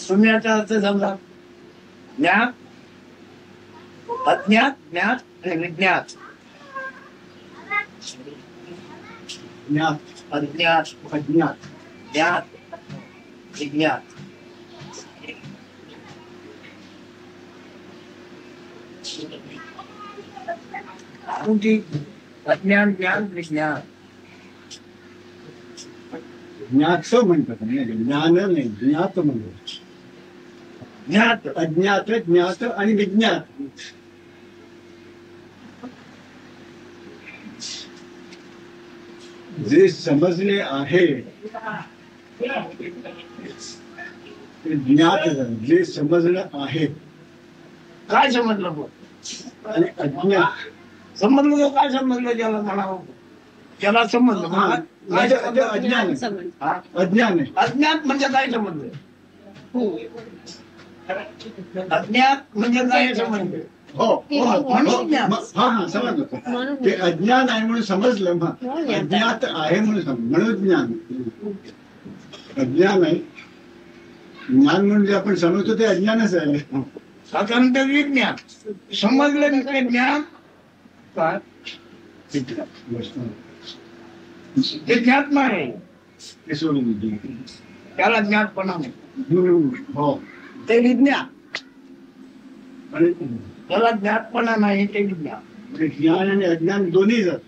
शून्याचा अर्थ समजा. ज्ञात, अज्ञात, ज्ञात आणि विज्ञात. ज्ञात, अज्ञात, अज्ञात, ज्ञात, विज्ञात. अज्ञान, ज्ञान, विज्ञान. ज्ञात म्हणतात, ज्ञान नाही, ज्ञात म्हणतात. ज्ञात अज्ञात, ज्ञात आणि विज्ञात. जे समजले आहे ते ज्ञात झालं. जे समजलं आहे काय समजलं मग? आणि अज्ञात समजलं तर काय समजलं ज्याला म्हणावं? ज्याला समजलं हा, मग काय म्हणजे समजलं? अज्ञान आहे. समज. हा? अज्ञान आहे. अज्ञात म्हणजे काय समजलं? अज्ञात म्हणजे काय समजलं? हो, हो, म्हणून ज्ञान. हा हा समजलं. म्हणून ते अज्ञान आहे म्हणून समजलं. मग अज्ञात आहे म्हणून म्हणून ज्ञान. अज्ञान आहे, ज्ञान म्हणजे आपण समजतो ते अज्ञानच आहे. साधारणतः विज्ञान समजलं ते ज्ञान काय? ते ज्ञात नाही, ते सोडून दिली. त्याला ज्ञातपणा नाही. हो, ते विज्ञान. आणि त्याला ज्ञातपणा नाही, ते विज्ञान. ज्ञान आणि अज्ञान दोन्ही जात,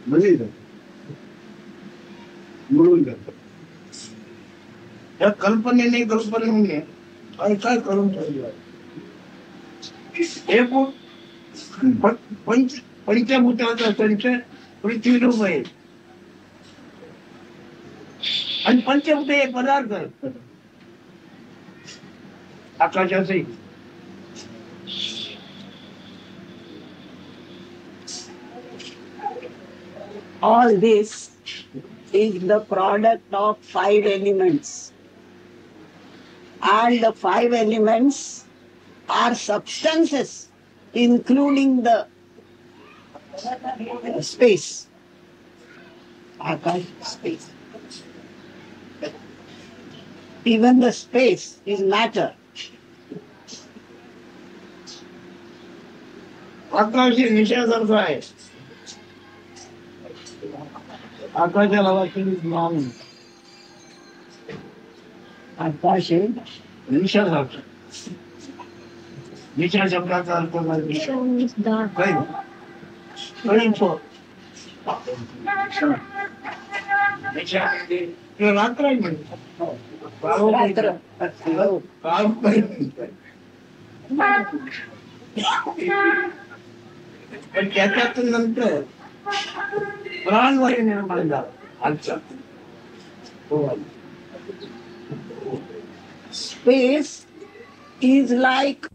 दोन्ही जात मिळून जातात. या कल्पनेने कल्पनेने काय काय करून ठेवलं. हे पंचभूताचा संच पृथ्वी रूप आहे आणि पंचभूत हे पदार्थ आहेत आकाशाचे. All this is the product of 5 elements. And the 5 elements are substances, including the space. Akash, space. Even the space is matter. आकाश हे विषयासारखं आहे. आकाशाला वाचून ज्ञान. Akash is विषयासारखं. विषय शब्दाचा अर्थ काय? काय? कळीचं. विषयामध्ये ते रात्र आहे म्हणजे. रात्र. काळ पण त्याच्यातून नंतर प्राणवायू निर्माण झाला. हालचाल. Space is like